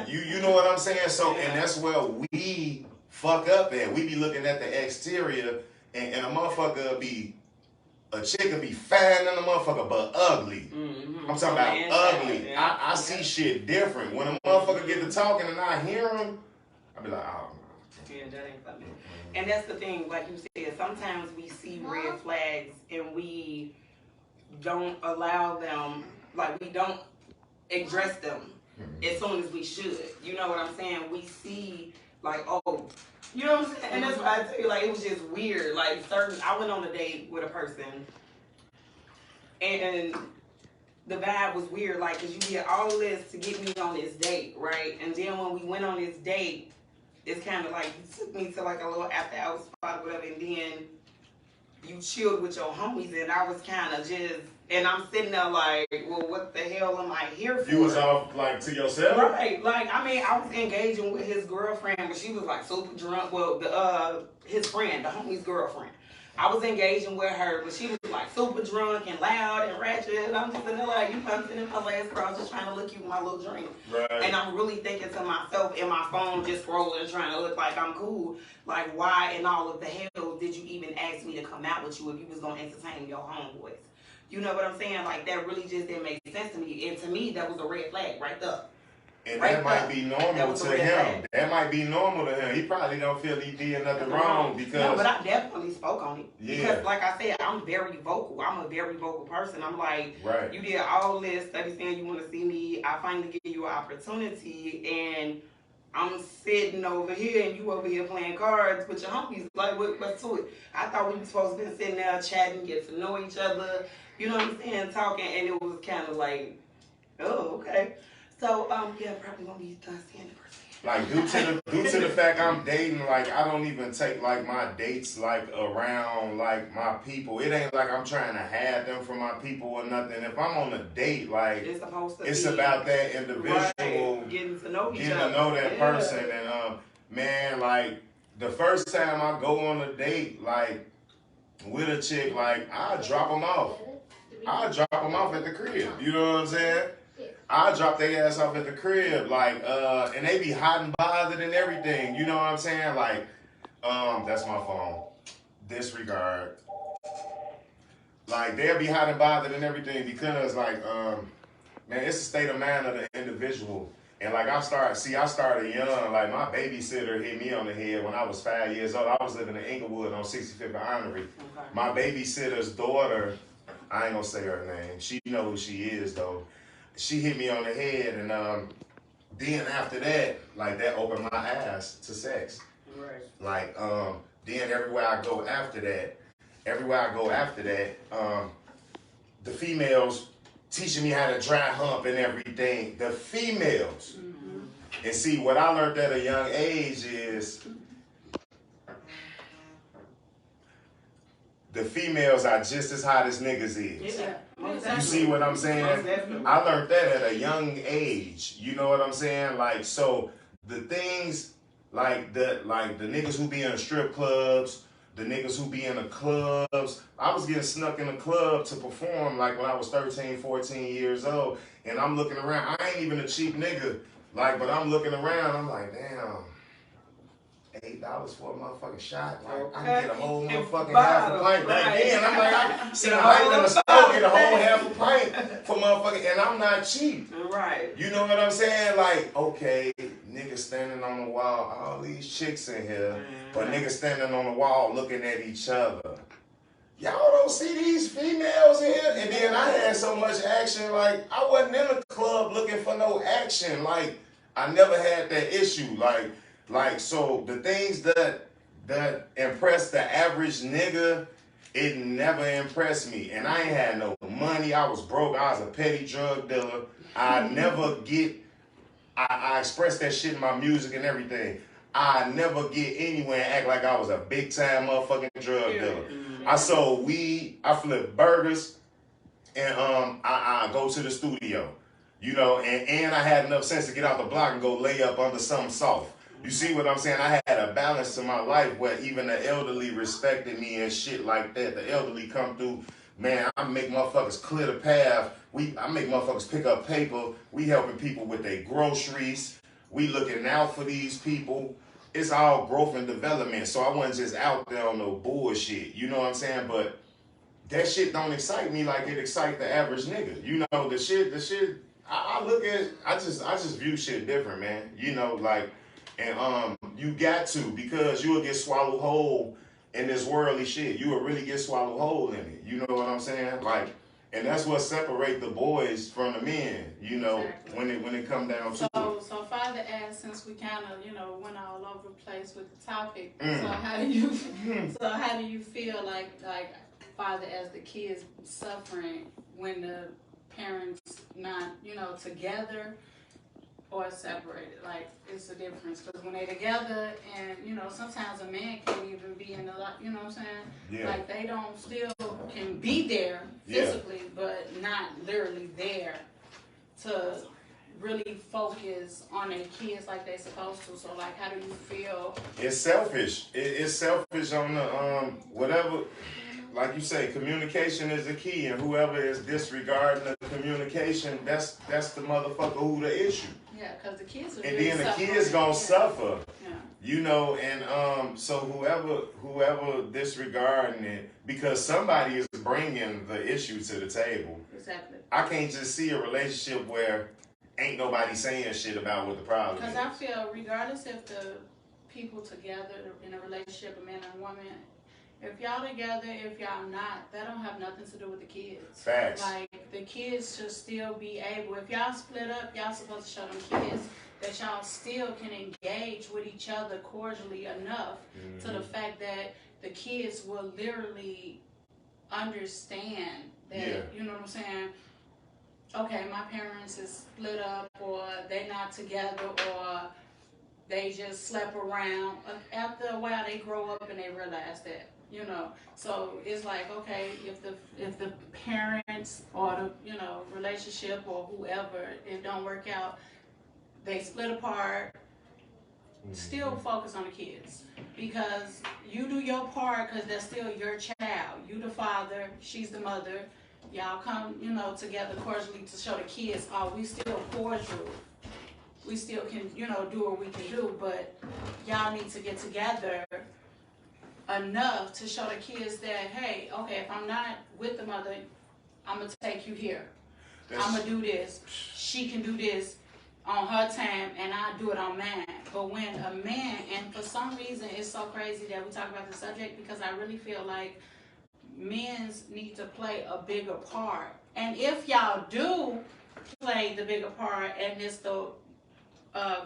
You know what I'm saying? So, and that's where we fuck up at. We be looking at the exterior. And a motherfucker a chick will be fine than a motherfucker, but ugly. I'm talking about ugly. I see shit different. When a motherfucker get to talking and I hear him, I be like, oh. Yeah, that ain't something. And that's the thing, like you said, sometimes we see red flags and we don't allow them, like we don't address them as soon as we should. You know what I'm saying? We see, like, oh, you know what I'm saying? And that's why I tell you, like, it was just weird. Like, I went on a date with a person, And the vibe was weird, like, cause you did all this to get me on this date, right? And then when we went on this date, it's kind of like you took me to like a little after hours spot or whatever, and then you chilled with your homies, and I was kind of just, and I'm sitting there like, well, what the hell am I here for? You was off like to yourself, right? Like, I mean, I was engaging with his girlfriend, but she was like super drunk. Well, his friend, the homie's girlfriend. I was engaging with her, but she was like super drunk and loud and ratchet. And I'm just sitting there like, you know, sitting in my last cross just trying to look cute with my little drink. right? And I'm really thinking to myself in my phone, just scrolling, trying to look like I'm cool. Like, why in all of the hell did you even ask me to come out with you if you was going to entertain your homeboys? You know what I'm saying? Like, that really just didn't make sense to me. And to me, that was a red flag right there. And right that might be normal to him. Flag. That might be normal to him. He probably don't feel he did nothing wrong because. No, but I definitely spoke on it. Yeah. Because, like I said, I'm very vocal. I'm a very vocal person. I'm like, right. You did all this, study saying you want to see me. I finally give you an opportunity, and I'm sitting over here, and you over here playing cards with your homies. Like, what's to it? I thought we were supposed to be sitting there chatting, get to know each other. You know what I'm saying? Talking, and it was kind of like, oh, okay. So, yeah, probably gonna be done seeing the person. Like due to the fact I'm dating, like I don't even take like my dates like around like my people. It ain't like I'm trying to have them for my people or nothing. If I'm on a date, like it's about that individual right. Getting to know that person. And man, like the first time I go on a date, like with a chick, like I drop them off. I drop them off at the crib. You know what I'm saying? I drop their ass off at the crib, like, and they be hot and bothered and everything. You know what I'm saying? Like, that's my phone. Disregard. Like, they'll be hot and bothered and everything because, like, man, it's the state of mind of the individual. And like, I started young. Like, my babysitter hit me on the head when I was 5 years old. I was living in Inglewood on 65th and Honorary. Okay. My babysitter's daughter, I ain't gonna say her name. She know who she is though. She hit me on the head, and then after that, like that opened my eyes to sex. Right. Like then everywhere I go after that, the females teaching me how to dry hump and everything. The females. Mm-hmm. And see, what I learned at a young age is the females are just as hot as niggas is. Yeah. You see what I'm saying? I learned that at a young age. You know what I'm saying? Like, so the things like the niggas who be in strip clubs, the niggas who be in the clubs. I was getting snuck in a club to perform like when I was 13, 14 years old. And I'm looking around. I ain't even a cheap nigga. Like, but I'm looking around. I'm like, damn. $8 for a motherfucking shot. Like, I can get a whole motherfucking half a pint back then. I'm like, I see a pint in the store, get a whole half a pint for motherfucking, and I'm not cheap. Right. You know what I'm saying? Like, okay, niggas standing on the wall, all these chicks in here, but niggas standing on the wall looking at each other. Y'all don't see these females here? And then I had so much action, like, I wasn't in a club looking for no action. Like, I never had that issue. Like, so the things that impress the average nigga, it never impressed me. And I ain't had no money. I was broke. I was a petty drug dealer. I express that shit in my music and everything. I never get anywhere and act like I was a big time motherfucking drug dealer. I sold weed, I flipped burgers, and I go to the studio. You know, and I had enough sense to get out the block and go lay up under something soft. You see what I'm saying? I had a balance to my life where even the elderly respected me and shit like that. The elderly come through, man, I make motherfuckers clear the path. I make motherfuckers pick up paper. We helping people with their groceries. We looking out for these people. It's all growth and development. So I wasn't just out there on no bullshit. You know what I'm saying? But that shit don't excite me like it excite the average nigga. You know, the shit, I look at, I just view shit different, man. You know, like, and you got to, because you will get swallowed whole in this worldly shit. You will really get swallowed whole in it. You know what I'm saying? Like, and that's what separate the boys from the men, you know, exactly. when it come down to it. So Father asked, since we kind of, you know, went all over the place with the topic, so how do you feel like father as the kids suffering when the parents not, together or separated. Like, it's a difference. Because when they together and, sometimes a man can't even be in the, you know what I'm saying? Yeah. Like, they don't still can be there physically, but not literally there to really focus on their kids like they supposed to. So, like, how do you feel? It's selfish. It's selfish on the whatever. Like you say, communication is the key, and whoever is disregarding the communication, that's the motherfucker who the issue. Yeah, because the kids are and really then the suffering. kids gonna suffer. Yeah. And so whoever disregarding it, because somebody is bringing the issue to the table. Exactly. I can't just see a relationship where ain't nobody saying shit about what the problem is. Because I feel regardless if the people together in a relationship, a man and a woman, if y'all together, if y'all not, that don't have nothing to do with the kids. Facts. Like, the kids should still be able, if y'all split up, y'all supposed to show them kids that y'all still can engage with each other cordially enough to the fact that the kids will literally understand that, you know what I'm saying? Okay, my parents is split up, or they not together, or they just slept around. After a while, they grow up and they realize that, So it's like, okay, if the parents or the relationship or whoever, it don't work out, they split apart. Still focus on the kids, because you do your part, because that's still your child. You the father, she's the mother. Y'all come, together cordially to show the kids, we still cordial. We still can, do what we can do, but y'all need to get together enough to show the kids that, hey, okay, if I'm not with the mother, I'm going to take you here. I'm going to do this. She can do this on her time, and I do it on mine. But when a man, and for some reason, it's so crazy that we talk about the subject, because I really feel like men need to play a bigger part. And if y'all do play the bigger part, and it's the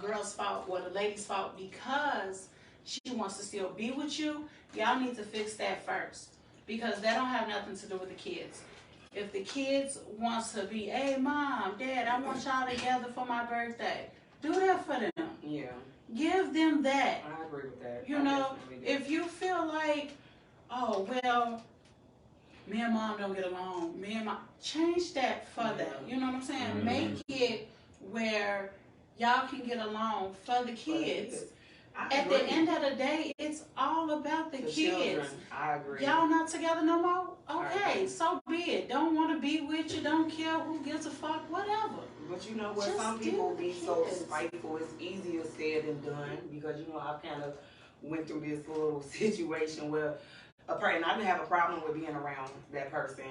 girl's fault or the lady's fault because she wants to still be with you, y'all need to fix that first, because that don't have nothing to do with the kids. If the kids wants to be, hey, mom, dad, I want y'all together for my birthday, do that for them. Yeah. Give them that. I agree with that. If you feel like, oh, well, me and mom don't get along, change that for them. You know what I'm saying? Make it where y'all can get along for the kids. At the end of the day, it's all about the kids. Children. I agree. Y'all not together no more? Okay, so be it. Don't want to be with you, don't care who gives a fuck, whatever. But you know what? Just some people be kids. so spiteful. It's easier said than done, because I've kind of went through this little situation where I didn't have a problem with being around that person.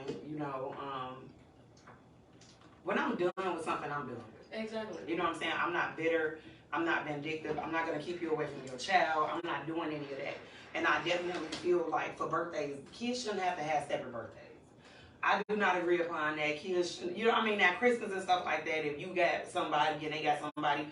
When I'm done with something, I'm done with it. Exactly. You know what I'm saying? I'm not bitter. I'm not vindictive. I'm not going to keep you away from your child. I'm not doing any of that. And I definitely feel like for birthdays, kids shouldn't have to have separate birthdays. I do not agree upon that. Kids shouldn't, now Christmas and stuff like that, if you got somebody and they got somebody,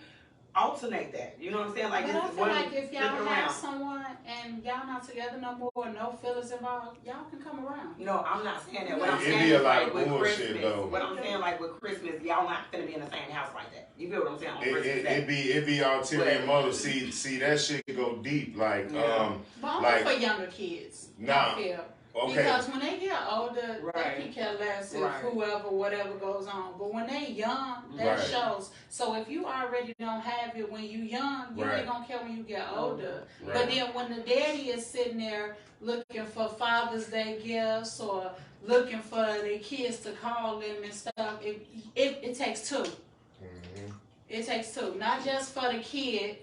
alternate that. You know what I'm saying? Like, but I feel like if y'all have someone and y'all not together no more, no feelings involved, y'all can come around. No, I'm not saying that. What I'm saying be a is lot like of with bullshit, Christmas. though. What I'm saying, like with Christmas, y'all not gonna be in the same house like that. You feel what I'm saying? On Christmas Day. It be ulterior motive. See that shit go deep. Like but only for younger kids. Nah. I feel. Okay. Because when they get older, they can care less if whatever goes on. But when they young, that shows. So if you already don't have it when you young, you ain't gonna care when you get older. Right. But then when the daddy is sitting there looking for Father's Day gifts or looking for their kids to call them and stuff, it takes two. Mm-hmm. It takes two. Not just for the kid,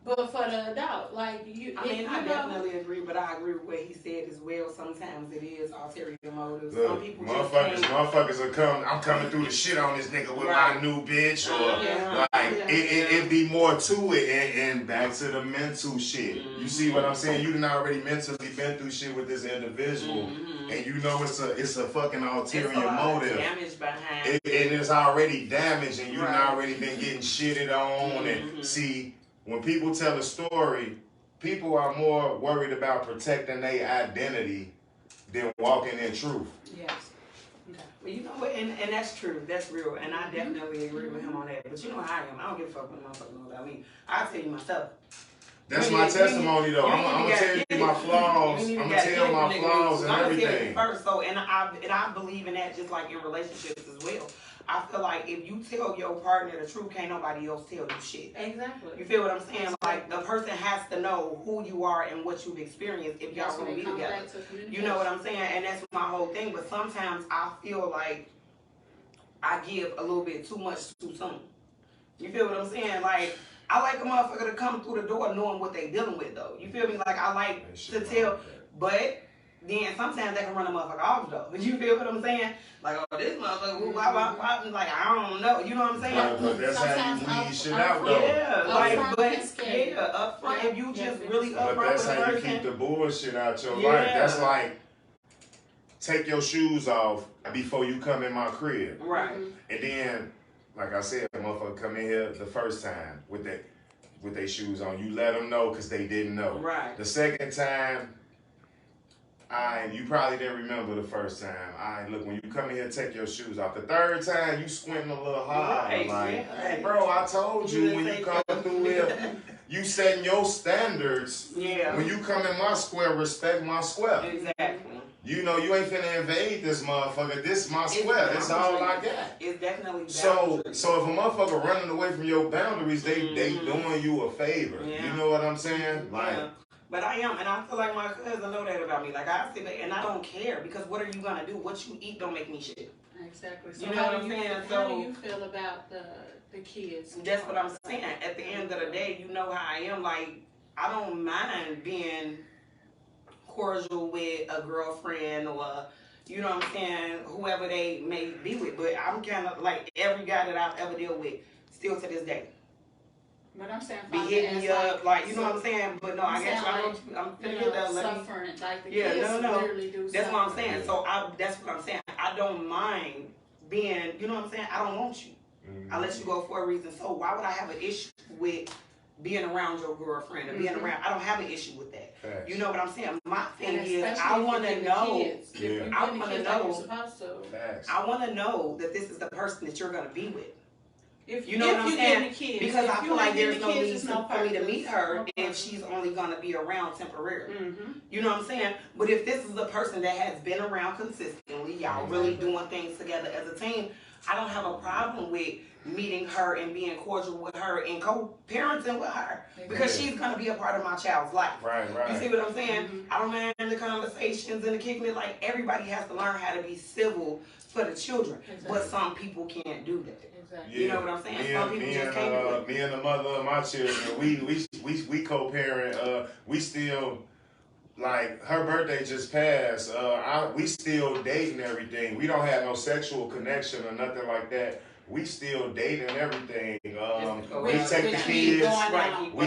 but for the adult. Like I definitely agree, but I agree with what he said as well. Sometimes it is ulterior motives. Look, some people motherfuckers are coming. I'm coming through the shit on this nigga with my new bitch, or it be more to it. And back to the mental shit. Mm-hmm. You see what I'm saying? You done already mentally been through shit with this individual, and it's a fucking ulterior motive. Damage behind and it's already damaged, and you done already been getting shitted on. And see, when people tell a story, people are more worried about protecting their identity than walking in truth. Yes. Okay. Well, you know what, and that's true. That's real, and I definitely agree with him on that. But you know how I am. I don't give a fuck what motherfucker know about me. I'll tell you myself. That's my testimony, though. I'm gonna tell you my flaws. I'm gonna tell my flaws and everything. First, so and I believe in that just like in relationships as well. I feel like if you tell your partner the truth, can't nobody else tell you shit. Exactly. You feel what I'm saying? Like the person has to know who you are and what you've experienced if y'all gonna be together. You know what I'm saying? And that's my whole thing. But sometimes I feel like I give a little bit too much too soon. You feel what I'm saying? Like, I like a motherfucker to come through the door knowing what they dealing with, though. You feel me? Like, I like to tell, but then sometimes they can run a motherfucker off, though. You feel what I'm saying? Like, oh, this motherfucker, why, like, I don't know. You know what I'm saying? But that's how you weed shit out, though. Yeah, like, but up front, if you just really upfront with a person. But that's how you keep the bullshit out your life. That's like, take your shoes off before you come in my crib. Right. And then, like I said, a motherfucker come in here the first time with their shoes on. You let them know because they didn't know. Right. The second time, you probably didn't remember the first time. Look, when you come in here, take your shoes off. The third time, you squinting a little hard. Right. Like, hey, bro, I told you when you come through here, you setting your standards. Yeah. When you come in my square, respect my square. Exactly. You know, you ain't finna invade this motherfucker. This my square. That's all I got. It's definitely boundaries. So if a motherfucker running away from your boundaries, they doing you a favor. Yeah. You know what I'm saying? Like, yeah. But I am, and I feel like my cousin know that about me. Like I sit there, and I don't care because what are you gonna do? What you eat don't make me shit. Exactly. So you know what I'm saying? How do you feel about the kids? That's what I'm saying. At the end of the day, you know how I am. Like I don't mind being cordial with a girlfriend or, you know what I'm saying, whoever they may be with. But I'm kind of like every guy that I've ever dealt with, still to this day. But I'm saying, be hitting me up, like you know what I'm saying. But no, I guess I'm finna get that. Suffering, like the kids literally do. That's what I'm saying. So that's what I'm saying. I don't mind being, you know what I'm saying. I don't want you. I let you go for a reason. So why would I have an issue with being around your girlfriend or being around? I don't have an issue with that. Facts. You know what I'm saying? My thing is, I want to know. I want to know. I want to know that this is the person that you're gonna be with. You know what I'm saying? Because I feel like there's no need for me to meet her if she's only gonna be around temporarily. You know what I'm saying? But if this is a person that has been around consistently, y'all really doing things together as a team, I don't have a problem with meeting her and being cordial with her and co-parenting with her because she's going to be a part of my child's life. Right. You see what I'm saying? I don't mind the conversations and the kicking it. Like, everybody has to learn how to be civil for the children. But some people can't do that. Yeah. You know what I'm saying? Some people just can't do it. Me and the mother of my children, we co-parent. We still, like, her birthday just passed. We still dating everything. We don't have no sexual connection or nothing like that. We still dating everything. We take the kids. We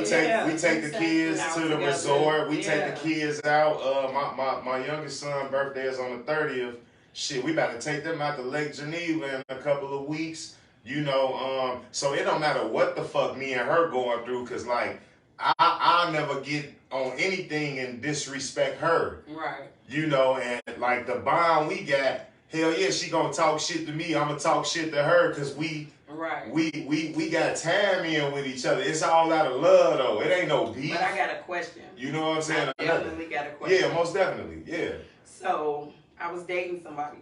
take the kids to the resort. We take the kids out. My youngest son's birthday is on the 30th. Shit, we about to take them out to Lake Geneva in a couple of weeks. You know, so it don't matter what the fuck me and her going through, cause like I'll never get on anything and disrespect her. Right. You know, and like the bond we got. Hell yeah, she gonna talk shit to me. I'm gonna talk shit to her because we got time in with each other. It's all out of love though. It ain't no beef. But I got a question. You know what I'm saying? I definitely got a question. Yeah, most definitely. Yeah. So I was dating somebody.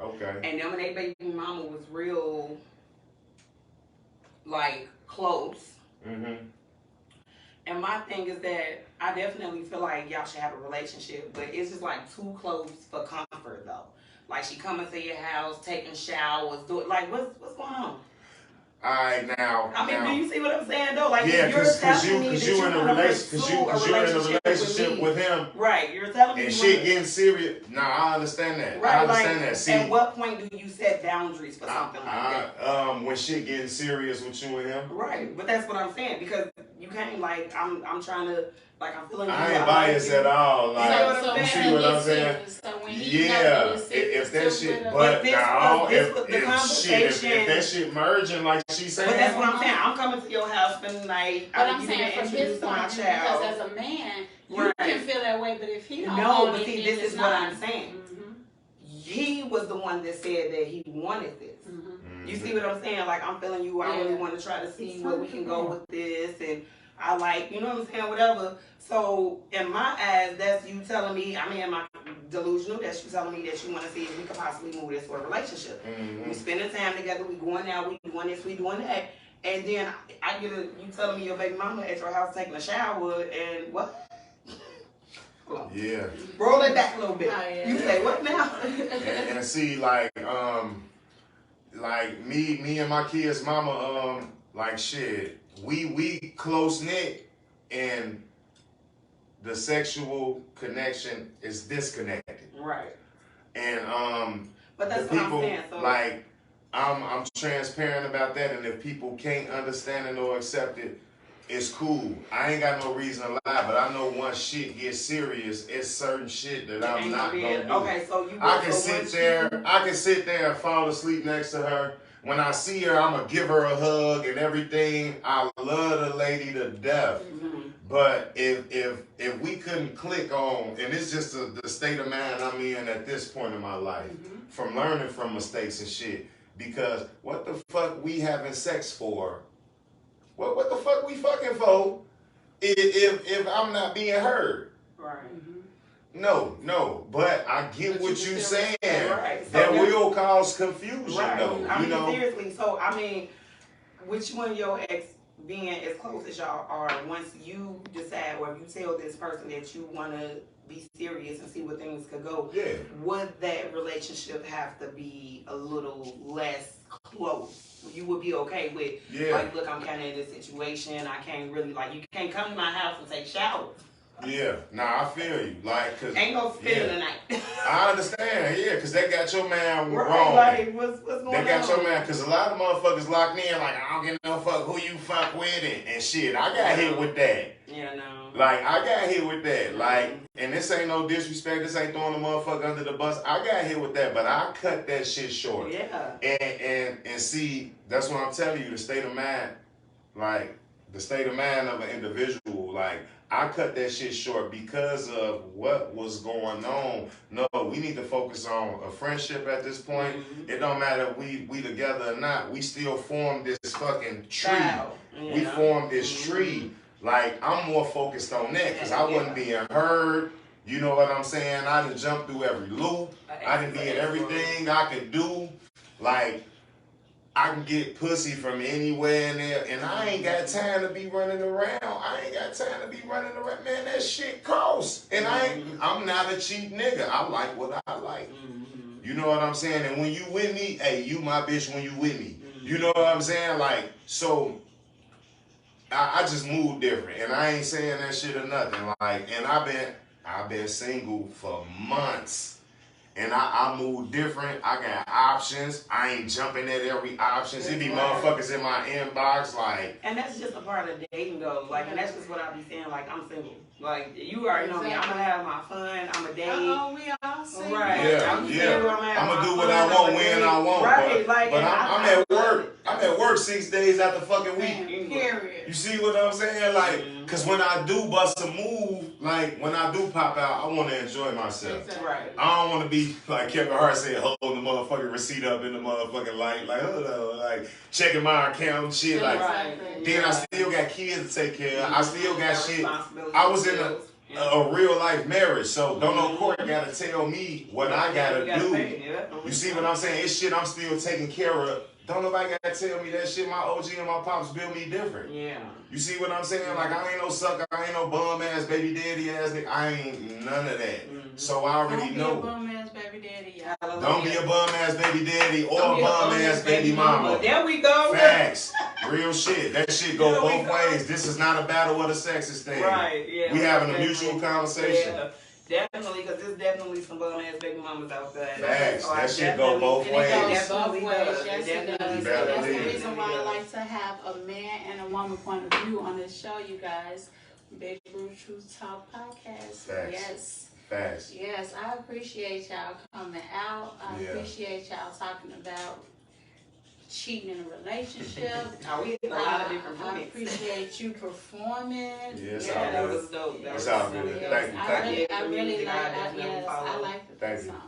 Okay. And them and they baby mama was real, like, close. And my thing is that I definitely feel like y'all should have a relationship, but it's just like too close for comfort though. Like she coming to your house, taking showers, like what's going on? Alright, now. I mean, do you see what I'm saying though? Like, yeah, because you're in a relationship with him. Right, you're telling me. And shit getting serious. Nah, I understand that. Right, I understand that. See, at what point do you set boundaries for something like that? When shit getting serious with you and him. Right, but that's what I'm saying because you can't like I'm trying to. Like I'm feeling. I ain't biased at all. Like, you see what I'm saying? Yeah, if that shit, but now if that shit merging like she said. But that's what I'm saying. I'm coming to your house for the night. But I'm saying from his point of view, because as a man, you can feel that way. But if he don't, but see, this is what I'm saying. was the one that said that he wanted this. You see what I'm saying? Like, I'm feeling you. I really want to try to see where we can go with this, and I like, you know what I'm saying, whatever. So in my eyes, that's you telling me, I mean, am I delusional? That's you telling me that you want to see if we could possibly move this to a relationship. We spending time together, we going out, we doing this, we doing that. And then I get you telling me your baby mama at your house taking a shower, and what? Yeah. Roll it back a little bit. You say what now? and see, like me and my kids' mama, like shit, we close knit, and the sexual connection is disconnected. Right. And but that's the what people, I'm saying. So like, I'm transparent about that, and if people can't understand it or accept it, it's cool. I ain't got no reason to lie, but I know once shit gets serious, it's certain shit that I'm not gonna do. Okay, so I can sit there and fall asleep next to her. When I see her, I'm gonna give her a hug and everything. I love the lady to death. But if we couldn't click on, and it's just the state of mind I'm in at this point in my life, from learning from mistakes and shit. Because what the fuck we having sex for? What the fuck we fucking for? If I'm not being heard. Right. No. But I get what you're saying. Right. So that will cause confusion, right. though. I mean, you know? seriously. So I mean, which one of your ex being as close as y'all are, once you decide or you tell this person that you want to be serious and see where things could go, would that relationship have to be a little less close? You would be okay with, like, look, I'm kind of in this situation. I can't really, like, you can't come to my house and take showers. Yeah, nah, I feel you. Like, cause ain't no spending the night. I understand, because they got your man right, wrong. Like, what's going on? They got your man, because a lot of motherfuckers locked in, like, I don't give no fuck who you fuck with and shit. I got hit with that. Yeah, no. Like, I got hit with that. Like, and this ain't no disrespect. This ain't throwing the motherfucker under the bus. I got hit with that, but I cut that shit short. Yeah. And see, that's what I'm telling you, the state of mind, like, the state of mind of an individual, like, I cut that shit short because of what was going on. No, we need to focus on a friendship at this point. It don't matter if we together or not. We still form this fucking tree. We formed this tree. Like, I'm more focused on that because I wasn't being heard. You know what I'm saying? I done jumped through every loop. I done did everything I could do. Like, I can get pussy from anywhere in there, and I ain't got time to be running around. I ain't got time to be running around. Man, that shit costs. And I'm not a cheap nigga. I like what I like. You know what I'm saying? And when you with me, hey, you my bitch when you with me. You know what I'm saying? Like, so I just move different, and I ain't saying that shit or nothing. Like, and I've been single for months. And I move different. I got options. I ain't jumping at every option. It be motherfuckers in my inbox like. And that's just a part of dating though. Like, and that's just what I be saying. Like, I'm single. Like, you already know me. I'm gonna have my fun. I'm a date. We all single. Right. Yeah. I'm gonna do what I want when I want. Right. But I'm at work. I'm at work 6 days out the fucking week. Period. You see what I'm saying? Like, cause when I do bust a move, like when I do pop out, I want to enjoy myself. Exactly. Right. I don't want to be like Kevin Hart said, holding the motherfucking receipt up in the motherfucking light, like, like checking my account and shit. Like, then I still got kids to take care of. I still got shit. I was in a real life marriage, so don't no court gotta tell me what I gotta do. You see what I'm saying? It's shit I'm still taking care of. Don't nobody gotta tell me that shit. My OG and my pops built me different. Yeah. You see what I'm saying? Like, I ain't no sucker. I ain't no bum ass baby daddy ass nigga. I ain't none of that. So I already know. Don't be a bum ass baby daddy. Don't be a bum ass baby daddy or a bum ass baby mama. There we go. Facts. Real shit. That shit go both ways. This is not a battle of the sexes thing. Right. Yeah. We having a mutual conversation. Yeah. Definitely, because there's definitely some bum ass baby mamas out there. Facts. That shit go both ways. Yes, it does. That's the reason why I like to have a man and a woman point of view on this show, you guys. Big Root Truth Talk Podcast. Facts. Yes. Facts. Yes, I appreciate y'all coming out. I appreciate y'all talking about cheating in a relationship. We hit a lot of different points. I appreciate you performing. Yes, that was dope. That's all good. Thank you. I really like that. Yes, I like the song.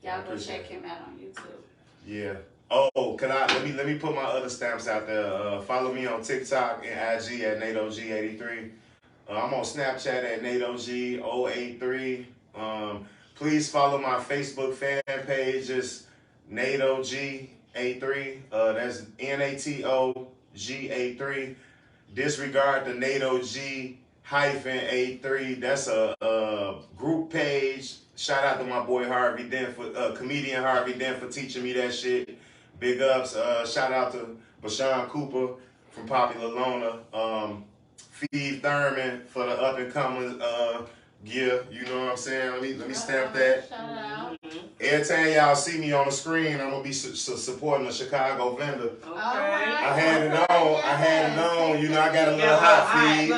Y'all go check him out on YouTube. Yeah. Oh, let me put my other stamps out there. Follow me on TikTok and IG at Neto-G83. I'm on Snapchat at Neto-G83. Please follow my Facebook fan page. It's Neto-G83. That's Neto-G83. Disregard the Neto-G-83. That's a group page. Shout out to my boy Harvey Dent comedian Harvey Dent for teaching me that shit. Big ups. Shout out to Bashan Cooper from Popular Loner. Steve Thurman for the up and coming gear. You know what I'm saying? Let me stamp that. Shout out. Every time y'all see me on the screen, I'm gonna be supporting a Chicago vendor. Okay. I had it on. You know, I got a little hot feed.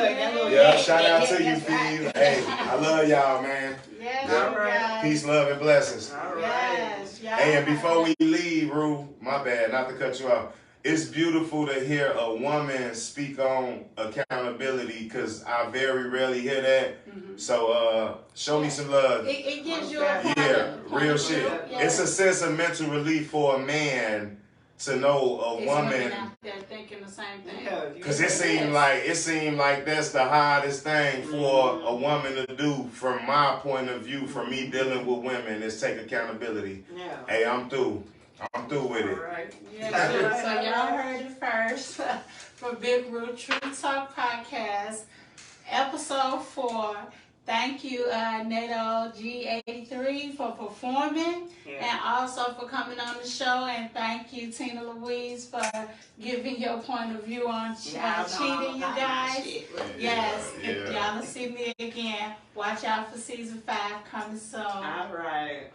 Yeah, shout out to you, feed. Hey, I love y'all, man. Yes, Yeah. all right. Peace, love, and blessings. All right. Yes, y'all. Hey, and before we leave, Rue, my bad, not to cut you off. It's beautiful to hear a woman speak on accountability because I very rarely hear that. So show me some love. It gives you a Real shit. Yeah. It's a sense of mental relief for a man to know a woman. Out there thinking the same thing. Because it seemed like that's the hardest thing for a woman to do, from my point of view, from me dealing with women, is take accountability. Yeah. Hey, I'm through. I'm through with it. All right. Yeah, so y'all heard it first for Big Root True Talk Podcast, episode 4. Thank you, Neto-G83 for performing and also for coming on the show. And thank you, Tina Louise, for giving your point of view on cheating, you guys. Yes, if y'all will see me again, watch out for season 5 coming soon. All right.